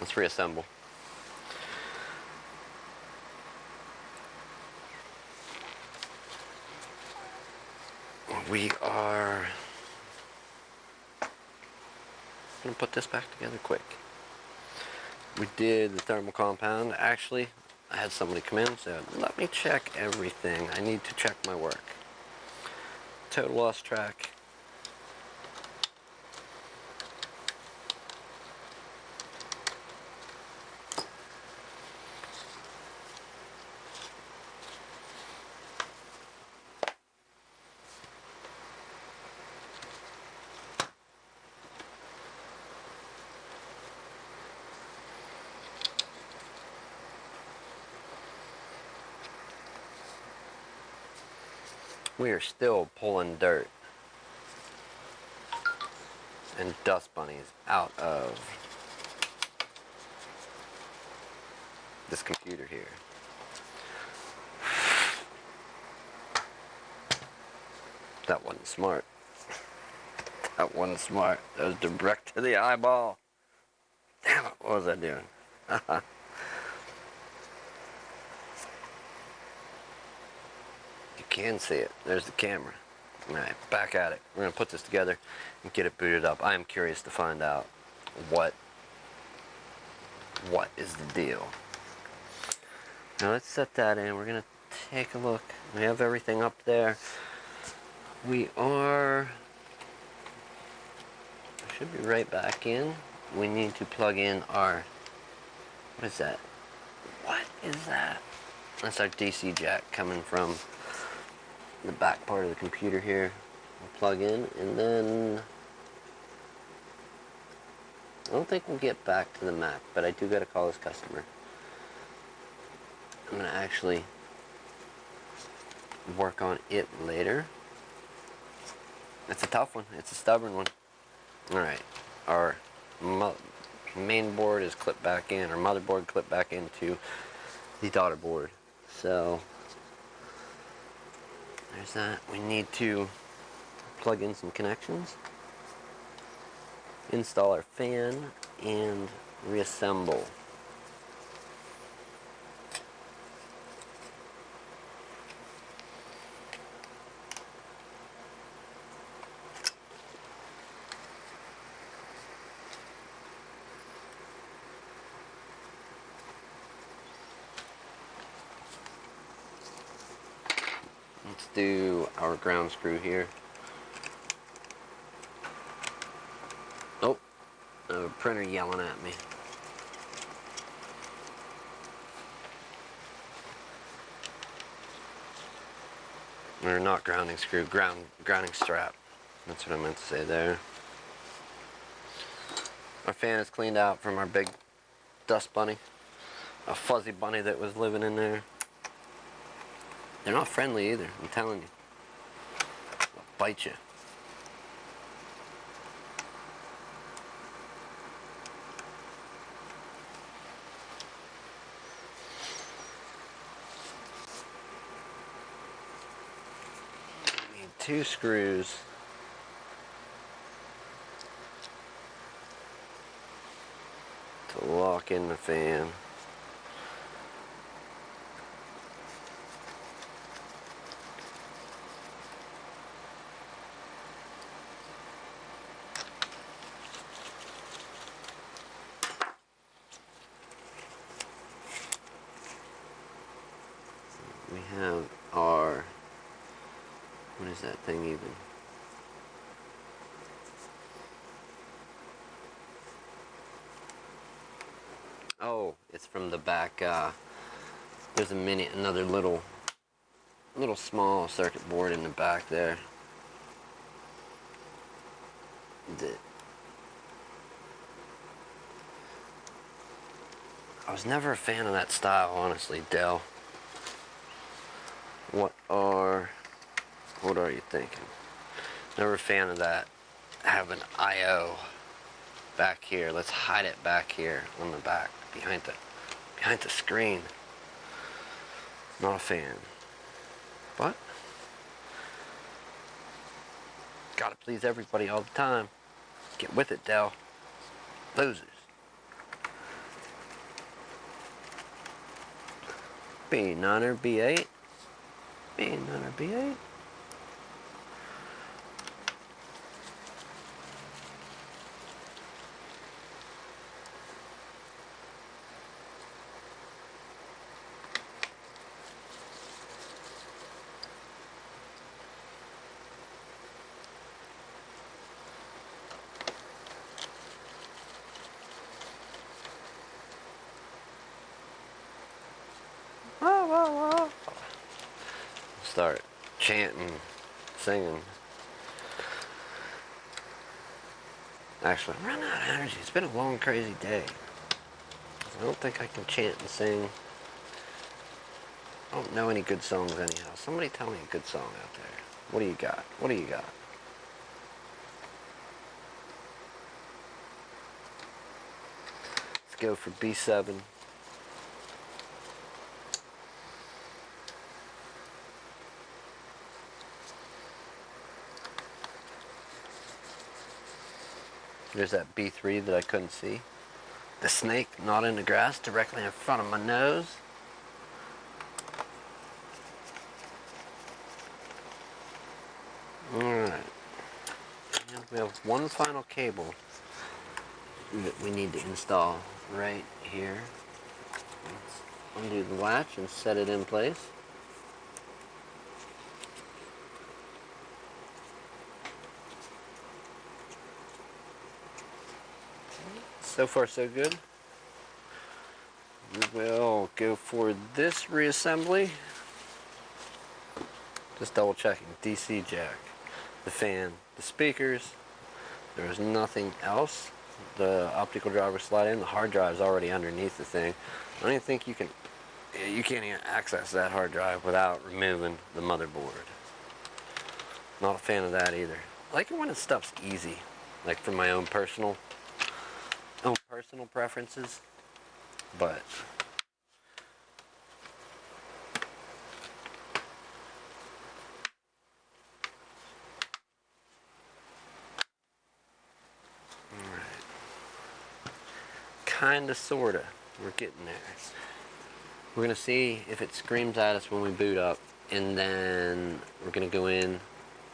Let's reassemble. We are going to put this back together quick. We did the thermal compound. Actually, I had somebody come in and said, let me check everything. I need to check my work. Total loss track. We are still pulling dirt and dust bunnies out of this computer here. That wasn't smart. That wasn't smart. That was direct to the eyeball. Damn it, what was I doing? You can see it. There's the camera. Alright, back at it. We're going to put this together and get it booted up. I am curious to find out what is the deal. Now let's set that in. We're going to take a look. We have everything up there. We are... should be right back in. We need to plug in our... what is that? What is that? That's our DC jack coming from the back part of the computer here. We'll plug in and then... I don't think we'll get back to the Mac, but I do got to call this customer. I'm going to actually work on it later. It's a tough one. It's a stubborn one. Alright, our main board is clipped back in, our motherboard clipped back into the daughter board. So, there's that. We need to plug in some connections, install our fan, and reassemble. Let's do our ground screw here. Oh, a printer yelling at me. Or not grounding screw, grounding strap. That's what I meant to say there. Our fan is cleaned out from our big dust bunny. A fuzzy bunny that was living in there. They're not friendly either, I'm telling you. They'll bite you. We need 2 screws. To lock in the fan. We have our What is that thing even? Oh, it's from the back. There's another little small circuit board in the back there. I was never a fan of that style, honestly, Dell. What are you thinking? Never a fan of that. Having I/O back here. Let's hide it back here on the back, behind the screen. Not a fan. But gotta please everybody all the time. Get with it, Dell. Losers. B9 or B8? B9 or B8? Whoa, whoa, whoa. Start chanting, singing. Actually, I'm running out of energy. It's been a long, crazy day. I don't think I can chant and sing. I don't know any good songs anyhow. Somebody tell me a good song out there. What do you got? What do you got? Let's go for B7. There's that B3 that I couldn't see. The snake not in the grass directly in front of my nose. Alright. And we have one final cable that we need to install right here. Let's undo the latch and set it in place. So far so good. We will go for this reassembly. Just double checking. DC jack, the fan, the speakers. There is nothing else. The optical driver slide in. The hard drive is already underneath the thing. I don't even think you can't even access that hard drive without removing the motherboard. Not a fan of that either. I like it when the stuff's easy, like for my own personal preferences, but kinda, sorta, we're getting there. We're gonna see if it screams at us when we boot up, and then we're gonna go in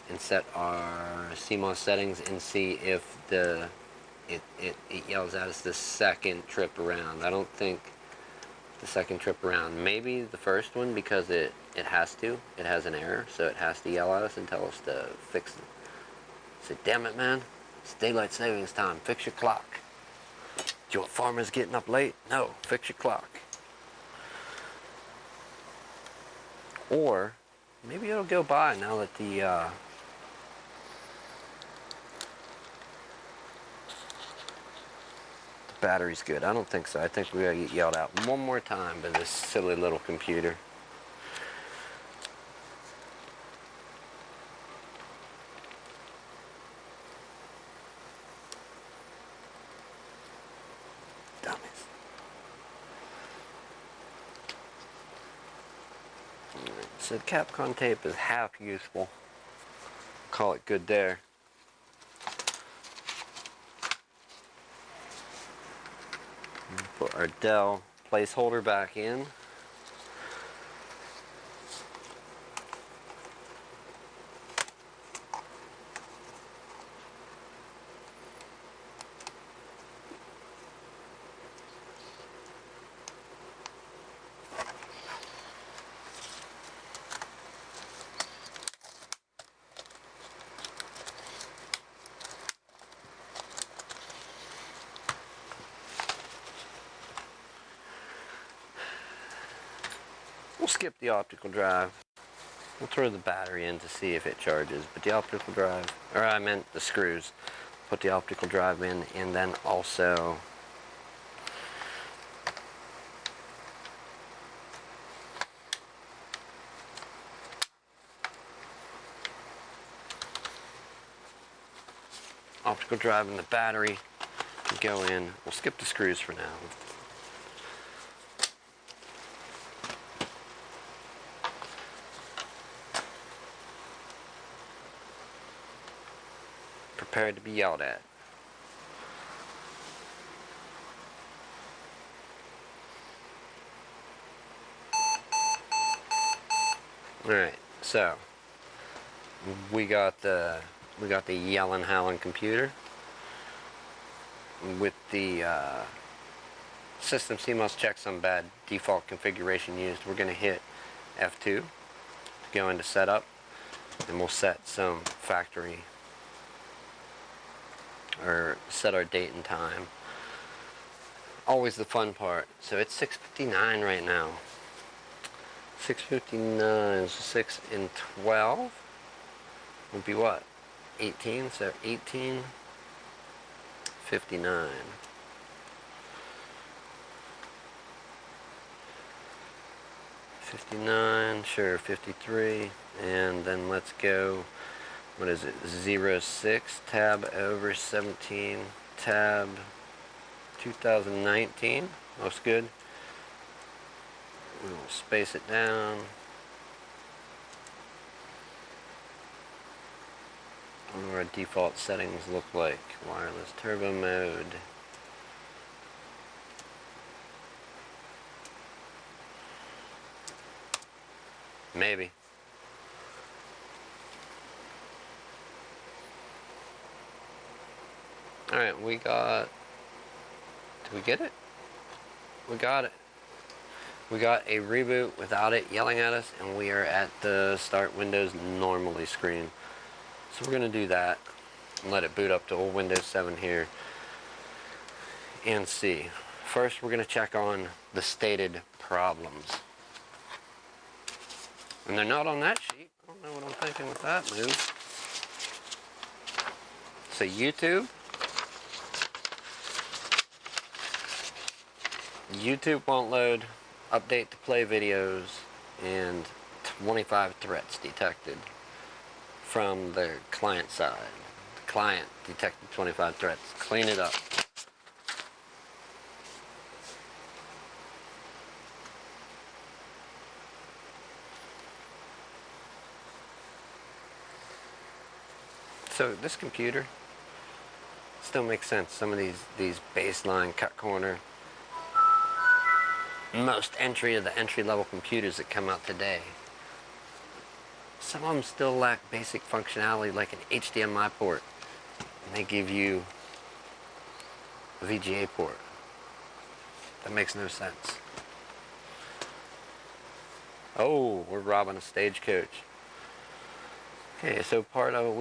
and set our CMOS settings and see if it yells at us the second trip around. I don't think the second trip around. Maybe the first one, because it has to. It has an error, so it has to yell at us and tell us to fix it. Say, damn it, man. It's daylight savings time. Fix your clock. Do you want farmers getting up late? No, fix your clock. Or maybe it'll go by now that the battery's good. I don't think so. I think we gotta get yelled out one more time by this silly little computer. Dummies. So Capcom tape is half useful. Call it good there. Put our Dell placeholder back in. We'll skip the optical drive. We'll throw the battery in to see if it charges, but the optical drive, or I meant the screws. Put the optical drive in, and then also optical drive and the battery can go in. We'll skip the screws for now. Prepared to be yelled at. Alright, so we got the yellin' howlin' computer with the system CMOS check some bad default configuration used. We're going to hit F2 to go into setup, and we'll set some factory, or set our date and time. Always the fun part. So it's 6:59 right now. 6:59, so 6 and 12 would be what? 18, so 18:59. 59, sure, 53, and then let's go, what is it, 06, tab over 17, tab 2019, looks good. We will space it down. What do our default settings look like? Wireless turbo mode. Maybe. Alright, we got... Did we get it? We got it. We got a reboot without it yelling at us, and we are at the Start Windows Normally screen. So we're going to do that and let it boot up to old Windows 7 here and see. First, we're going to check on the stated problems. And they're not on that sheet. I don't know what I'm thinking with that move. So YouTube. YouTube won't load. Update to play videos, and 25 threats detected from the client side. The client detected 25 threats. Clean it up. So this computer still makes sense. Some of these baseline cut corner, most entry level computers that come out today, some of them still lack basic functionality like an HDMI port, and they give you a VGA port. That makes no sense. Oh, we're robbing a stagecoach. Okay, so part of it,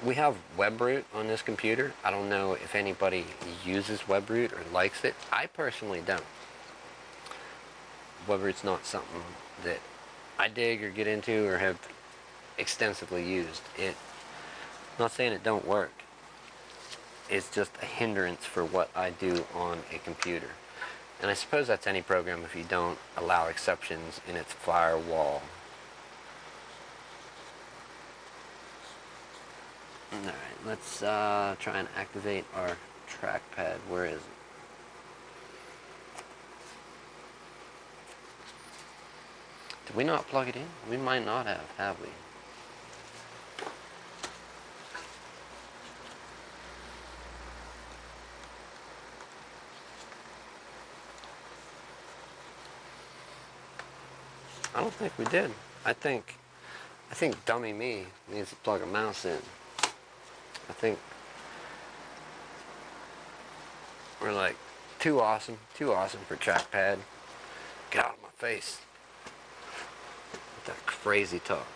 we have WebRoot on this computer. I don't know if anybody uses WebRoot or likes it. I personally don't. WebRoot's not something that I dig or get into or have extensively used. I'm not saying it don't work. It's just a hindrance for what I do on a computer. And I suppose that's any program if you don't allow exceptions in its firewall. Alright, let's try and activate our trackpad. Where is it? Did we not plug it in? We might not have we? I don't think we did. I think dummy me needs to plug a mouse in. I think we're like too awesome for trackpad. Get out of my face. That crazy talk.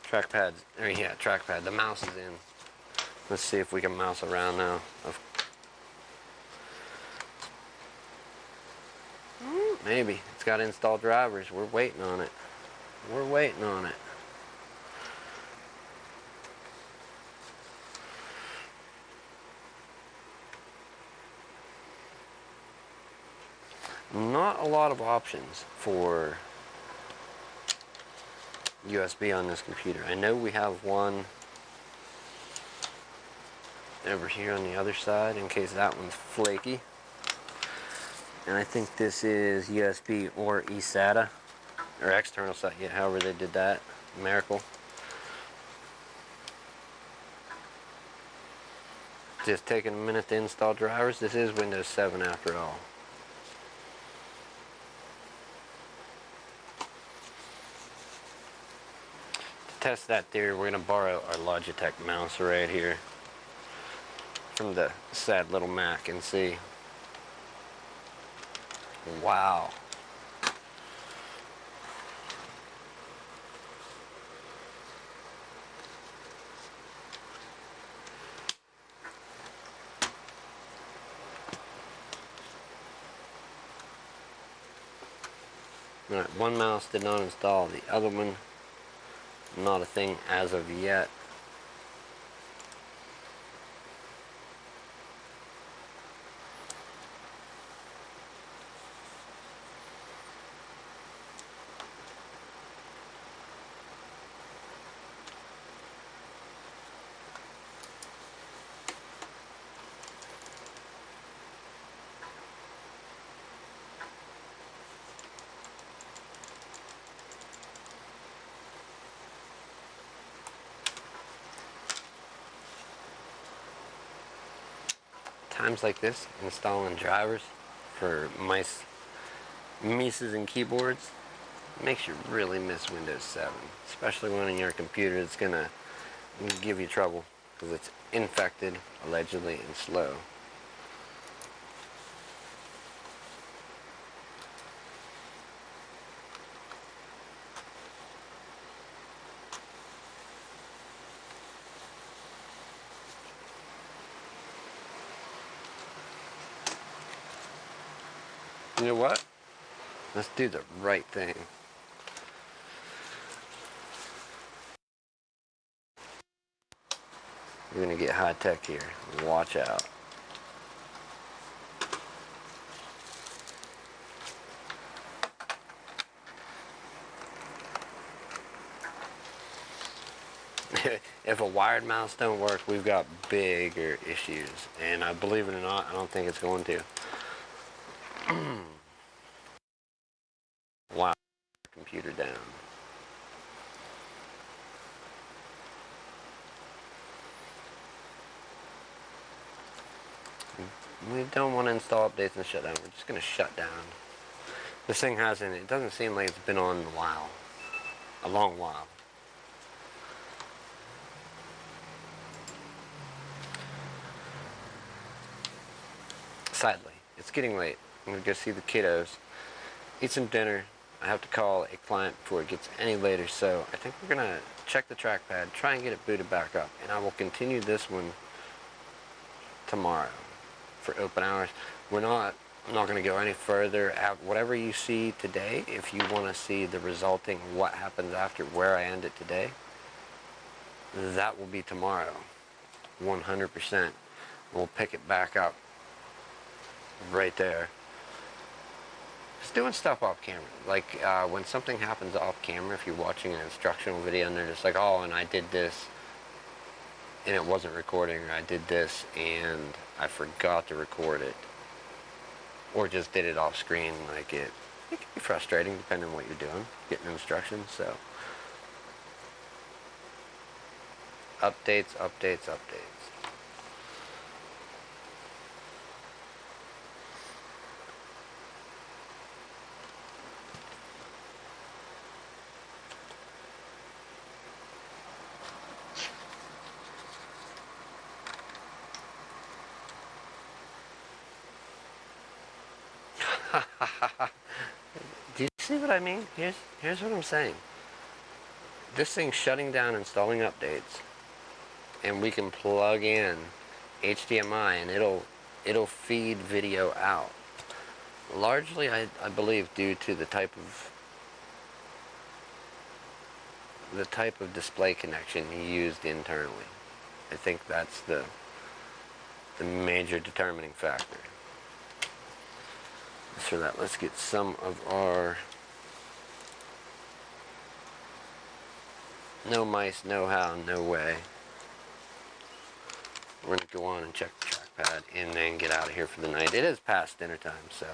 Trackpads, or yeah, trackpad. The mouse is in. Let's see if we can mouse around now. Maybe. It's got to install drivers. We're waiting on it. We're waiting on it. Not a lot of options for USB on this computer. I know we have one over here on the other side in case that one's flaky. And I think this is USB or eSATA, or external SATA, yeah, however they did that. Miracle. Just taking a minute to install drivers. This is Windows 7 after all. To test that theory, we're going to borrow our Logitech mouse right here from the sad little Mac and see. Wow. Alright, one mouse did not install, the other one not a thing as of yet. Times like this, installing drivers for mices and keyboards makes you really miss Windows 7, especially when on your computer it's gonna give you trouble because it's infected, allegedly, and slow. You know what? Let's do the right thing. We're gonna get high tech here. Watch out. If a wired mouse don't work, we've got bigger issues. And I believe it or not, I don't think it's going to. Wow, computer down. We don't want to install updates and shut down. We're just going to shut down. This thing hasn't, it doesn't seem like it's been on in a while. A long while. Sadly, it's getting late. I'm going to go see the kiddos, eat some dinner. I have to call a client before it gets any later, so I think we're going to check the trackpad, try and get it booted back up, and I will continue this one tomorrow for open hours. I'm not going to go any further. Whatever you see today, if you want to see the resulting what happens after where I end it today, that will be tomorrow, 100%. We'll pick it back up right there. Just doing stuff off camera. Like when something happens off camera, if you're watching an instructional video and they're just like, oh, and I did this and it wasn't recording, or I did this and I forgot to record it, or just did it off screen. Like it can be frustrating depending on what you're doing, getting instructions. So updates. Do you see what I mean? Here's what I'm saying. This thing's shutting down, installing updates, and we can plug in HDMI and it'll feed video out. Largely, I believe, due to the type of display connection he used internally. I think that's the major determining factor. For that, let's get some of our no mice, no how, no way. We're gonna go on and check the trackpad and then get out of here for the night. It is past dinner time, so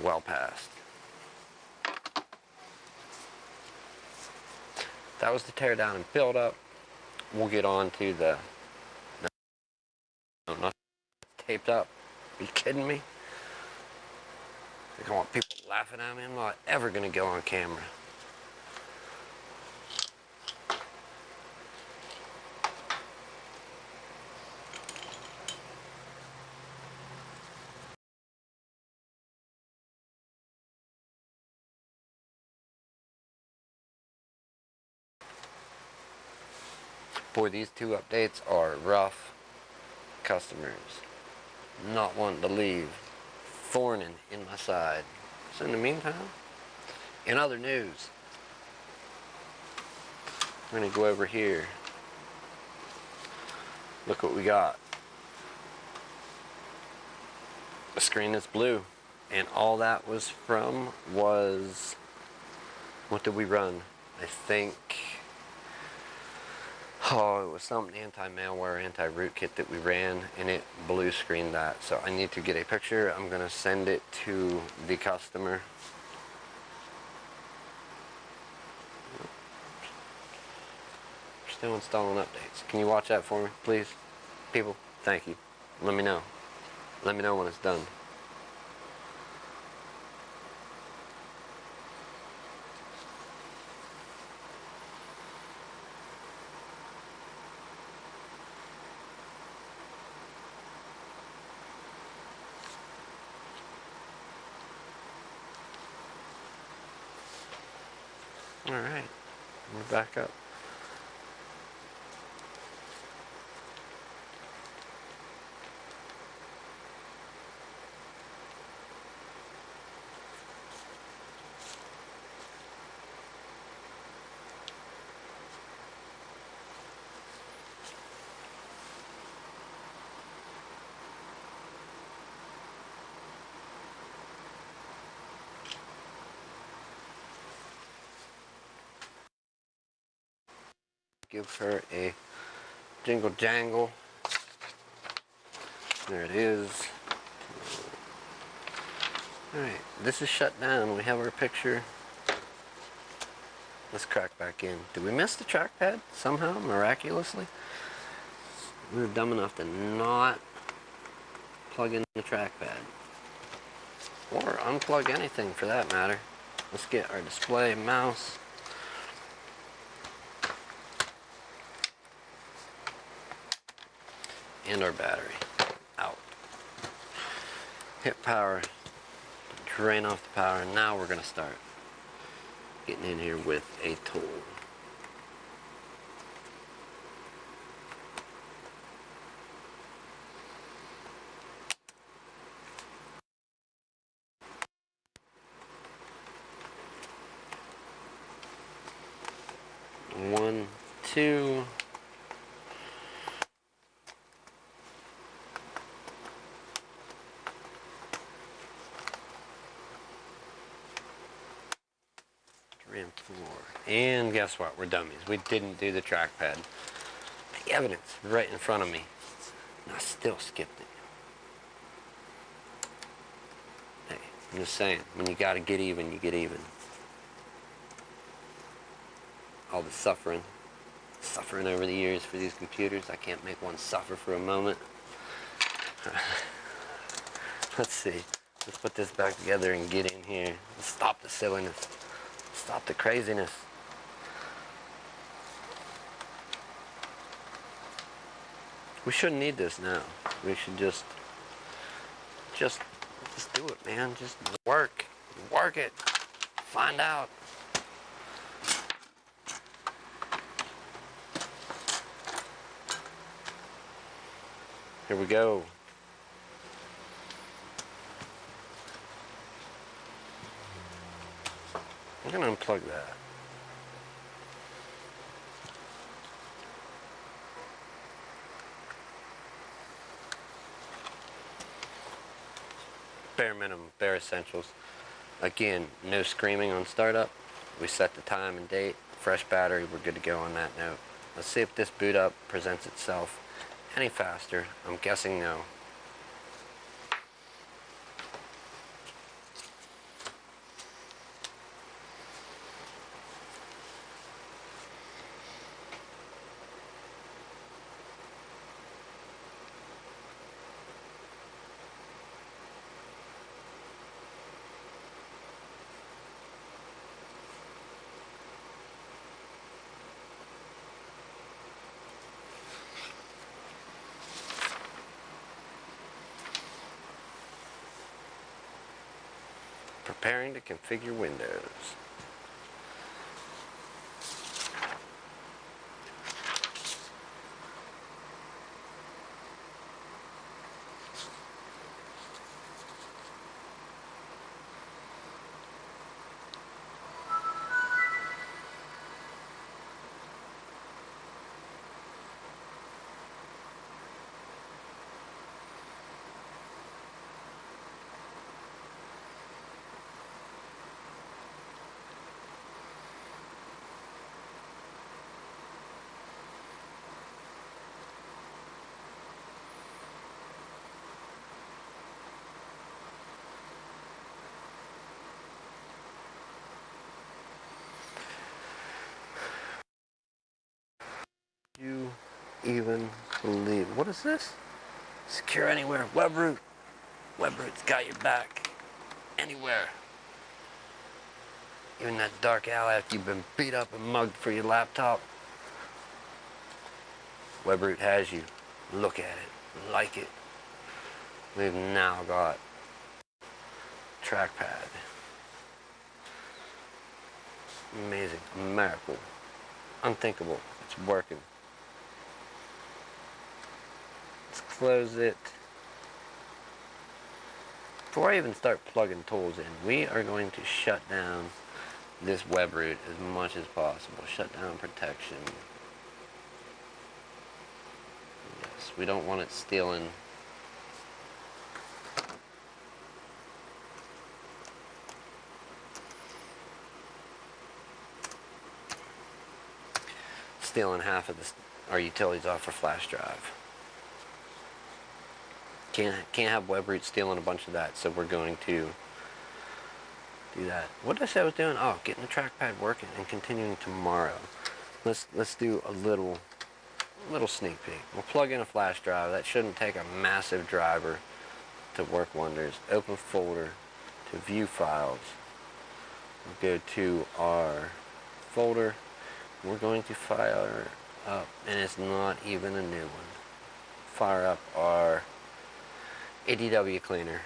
well past. That was the tear down and build up. We'll get on to the no, not taped up. Are you kidding me? I don't want people laughing at me. I'm not ever gonna go on camera. Boy, these two updates are rough. Customers not wanting to leave, thorning in my side. So in the meantime, in other news, we're gonna go over here. Look what we got. A screen that's blue, and all that was from was, what did we run? I think, oh, it was something anti-malware, anti-rootkit that we ran, and it blue screened that. So I need to get a picture. I'm gonna send it to the customer. Still installing updates. Can you watch that for me, please? People, thank you. Let me know. Let me know when it's done. Alright, we're back up. Give her a jingle jangle. There it is. Alright, this is shut down. We have our picture. Let's crack back in. Did we miss the trackpad somehow, miraculously? We were dumb enough to not plug in the trackpad. Or unplug anything for that matter. Let's get our display, mouse. And our battery out. Hit power, drain off the power. Now we're gonna start getting in here with a tool. One, two. And 4. And guess what? We're dummies. We didn't do the trackpad. The evidence right in front of me. And I still skipped it. Hey, I'm just saying, when you gotta get even, you get even. All the suffering over the years for these computers. I can't make one suffer for a moment. Let's see. Let's put this back together and get in here. Let's stop the silliness. Stop the craziness. We shouldn't need this now. We should just do it, man. Just work it. Find out. Here we go. gonna unplug that. Bare minimum, bare essentials. Again, no screaming on startup. We set the time and date, fresh battery, we're good to go on that note. Let's see if this boot up presents itself any faster. I'm guessing no. Preparing to configure Windows. You even believe? What is this? Secure anywhere. Webroot. Webroot's got your back. Anywhere. Even that dark alley after you've been beat up and mugged for your laptop. Webroot has you. Look at it. Like it. We've now got trackpad. Amazing. A miracle. Unthinkable. It's working. Let's close it. Before I even start plugging tools in, we are going to shut down this Webroot as much as possible. Shut down protection. Yes, we don't want it stealing half of our utilities off our flash drive. Can't have Webroot stealing a bunch of that, so we're going to do that. What did I say I was doing? Oh, getting the trackpad working and continuing tomorrow. Let's do a little sneak peek. We'll plug in a flash drive. That shouldn't take a massive driver to work wonders. Open folder to view files. We'll go to our folder. We're going to fire up, and it's not even a new one. Fire up our ADW cleaner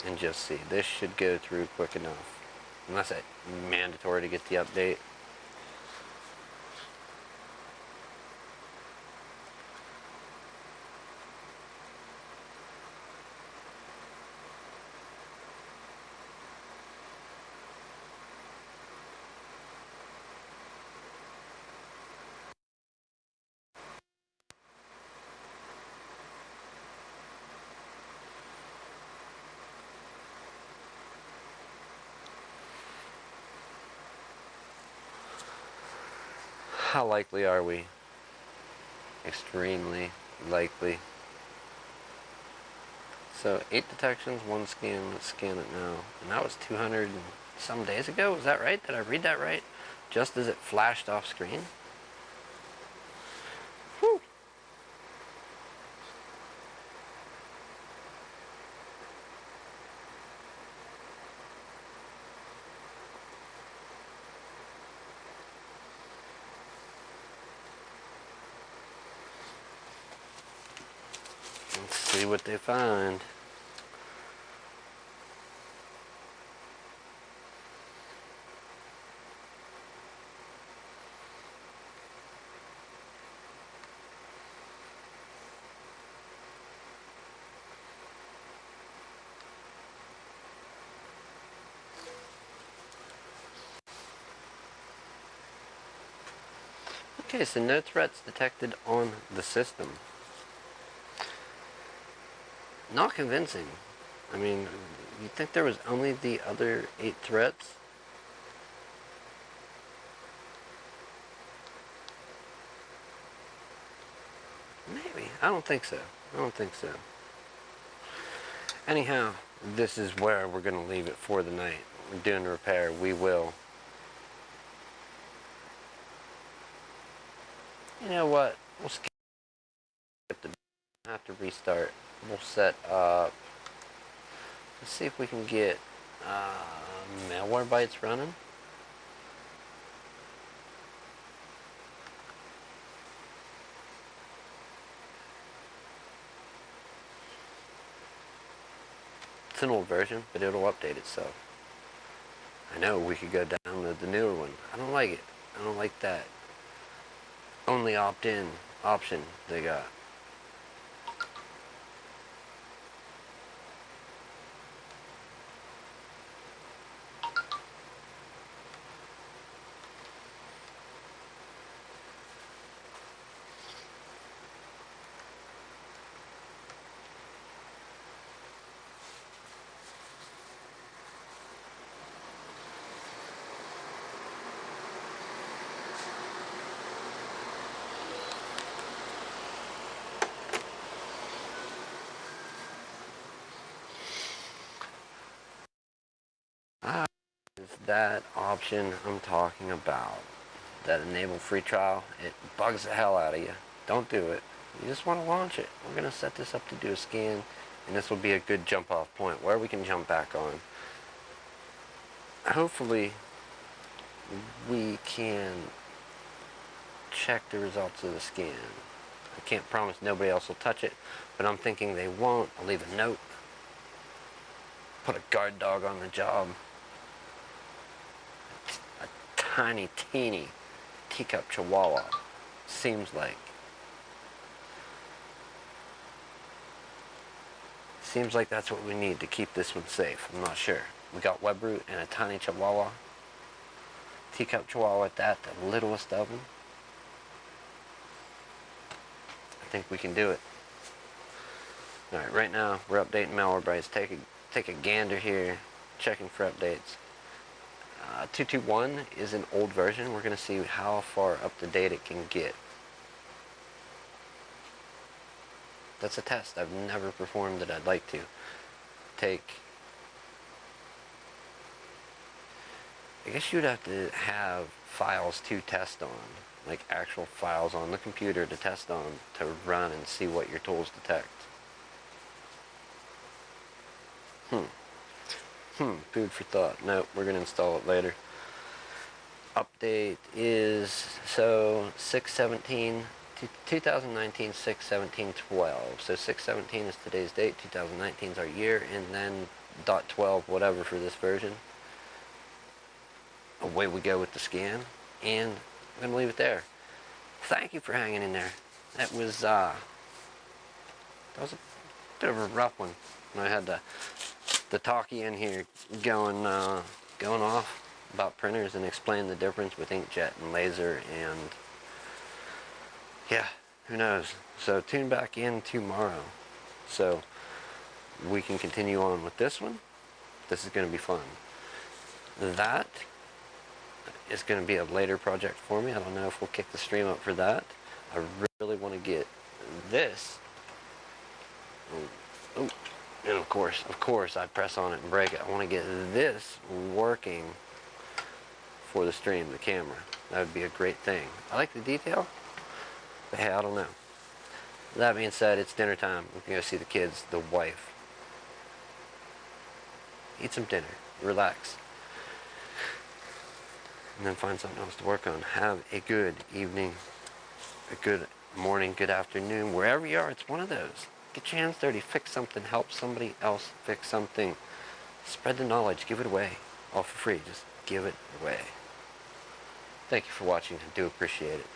and just see. This should go through quick enough. Unless it's mandatory to get the update. How likely are we? Extremely likely. So 8 detections, 1 scan. Let's scan it now. And that was 200 and some days ago. Was that right? Did I read that right? Just as it flashed off screen? Whew. Let's see what they find. Okay, so no threats detected on the system. Not convincing. I mean, you think there was only the other 8 threats? Maybe. I don't think so. I don't think so. Anyhow, this is where we're going to leave it for the night. We're doing repair. We will. You know what? We'll skip the... have to restart. We'll set up... Let's see if we can get malware bytes running. It's an old version, but it'll update itself. I know we could go download the newer one. I don't like it. I don't like that only opt-in option they got. Is that option I'm talking about. That enable free trial, it bugs the hell out of you. Don't do it. You just want to launch it. We're going to set this up to do a scan, and this will be a good jump off point where we can jump back on. Hopefully we can check the results of the scan. I can't promise nobody else will touch it, but I'm thinking they won't. I'll leave a note. Put a guard dog on the job. A tiny, teeny teacup chihuahua. Seems like that's what we need to keep this one safe. I'm not sure. We got webroot and a tiny chihuahua. Teacup chihuahua at that, the littlest of them. I think we can do it. Alright, right now we're updating Malwarebytes. Take a gander here, checking for updates. 221 is an old version. We're going to see how far up to date it can get. That's a test I've never performed that I'd like to. I guess you'd have to have files to test on, like actual files on the computer to test on, to run and see what your tools detect. Food for thought. Nope, we're going to install it later. Update is, so 6/17, 2019, 6/17/12. So 6/17 is today's date, 2019 is our year, and then .12 whatever for this version. Away we go with the scan, and I'm going to leave it there. Thank you for hanging in there. That was a bit of a rough one. I had the talkie in here going off about printers and explain the difference with inkjet and laser, and yeah, who knows. So tune back in tomorrow so we can continue on with this one. This is going to be fun. That is going to be a later project for me. I don't know if we'll kick the stream up for that. I really want to get this. Oh, and of course, I press on it and break it. I want to get this working for the stream, the camera. That would be a great thing. I like the detail, but hey, I don't know. That being said, it's dinner time. We can go see the kids, the wife. Eat some dinner, relax, and then find something else to work on. Have a good evening, a good morning, good afternoon, wherever you are. It's one of those. Get your hands dirty, fix something, help somebody else fix something. Spread the knowledge, give it away, all for free. Just give it away. Thank you for watching. I do appreciate it.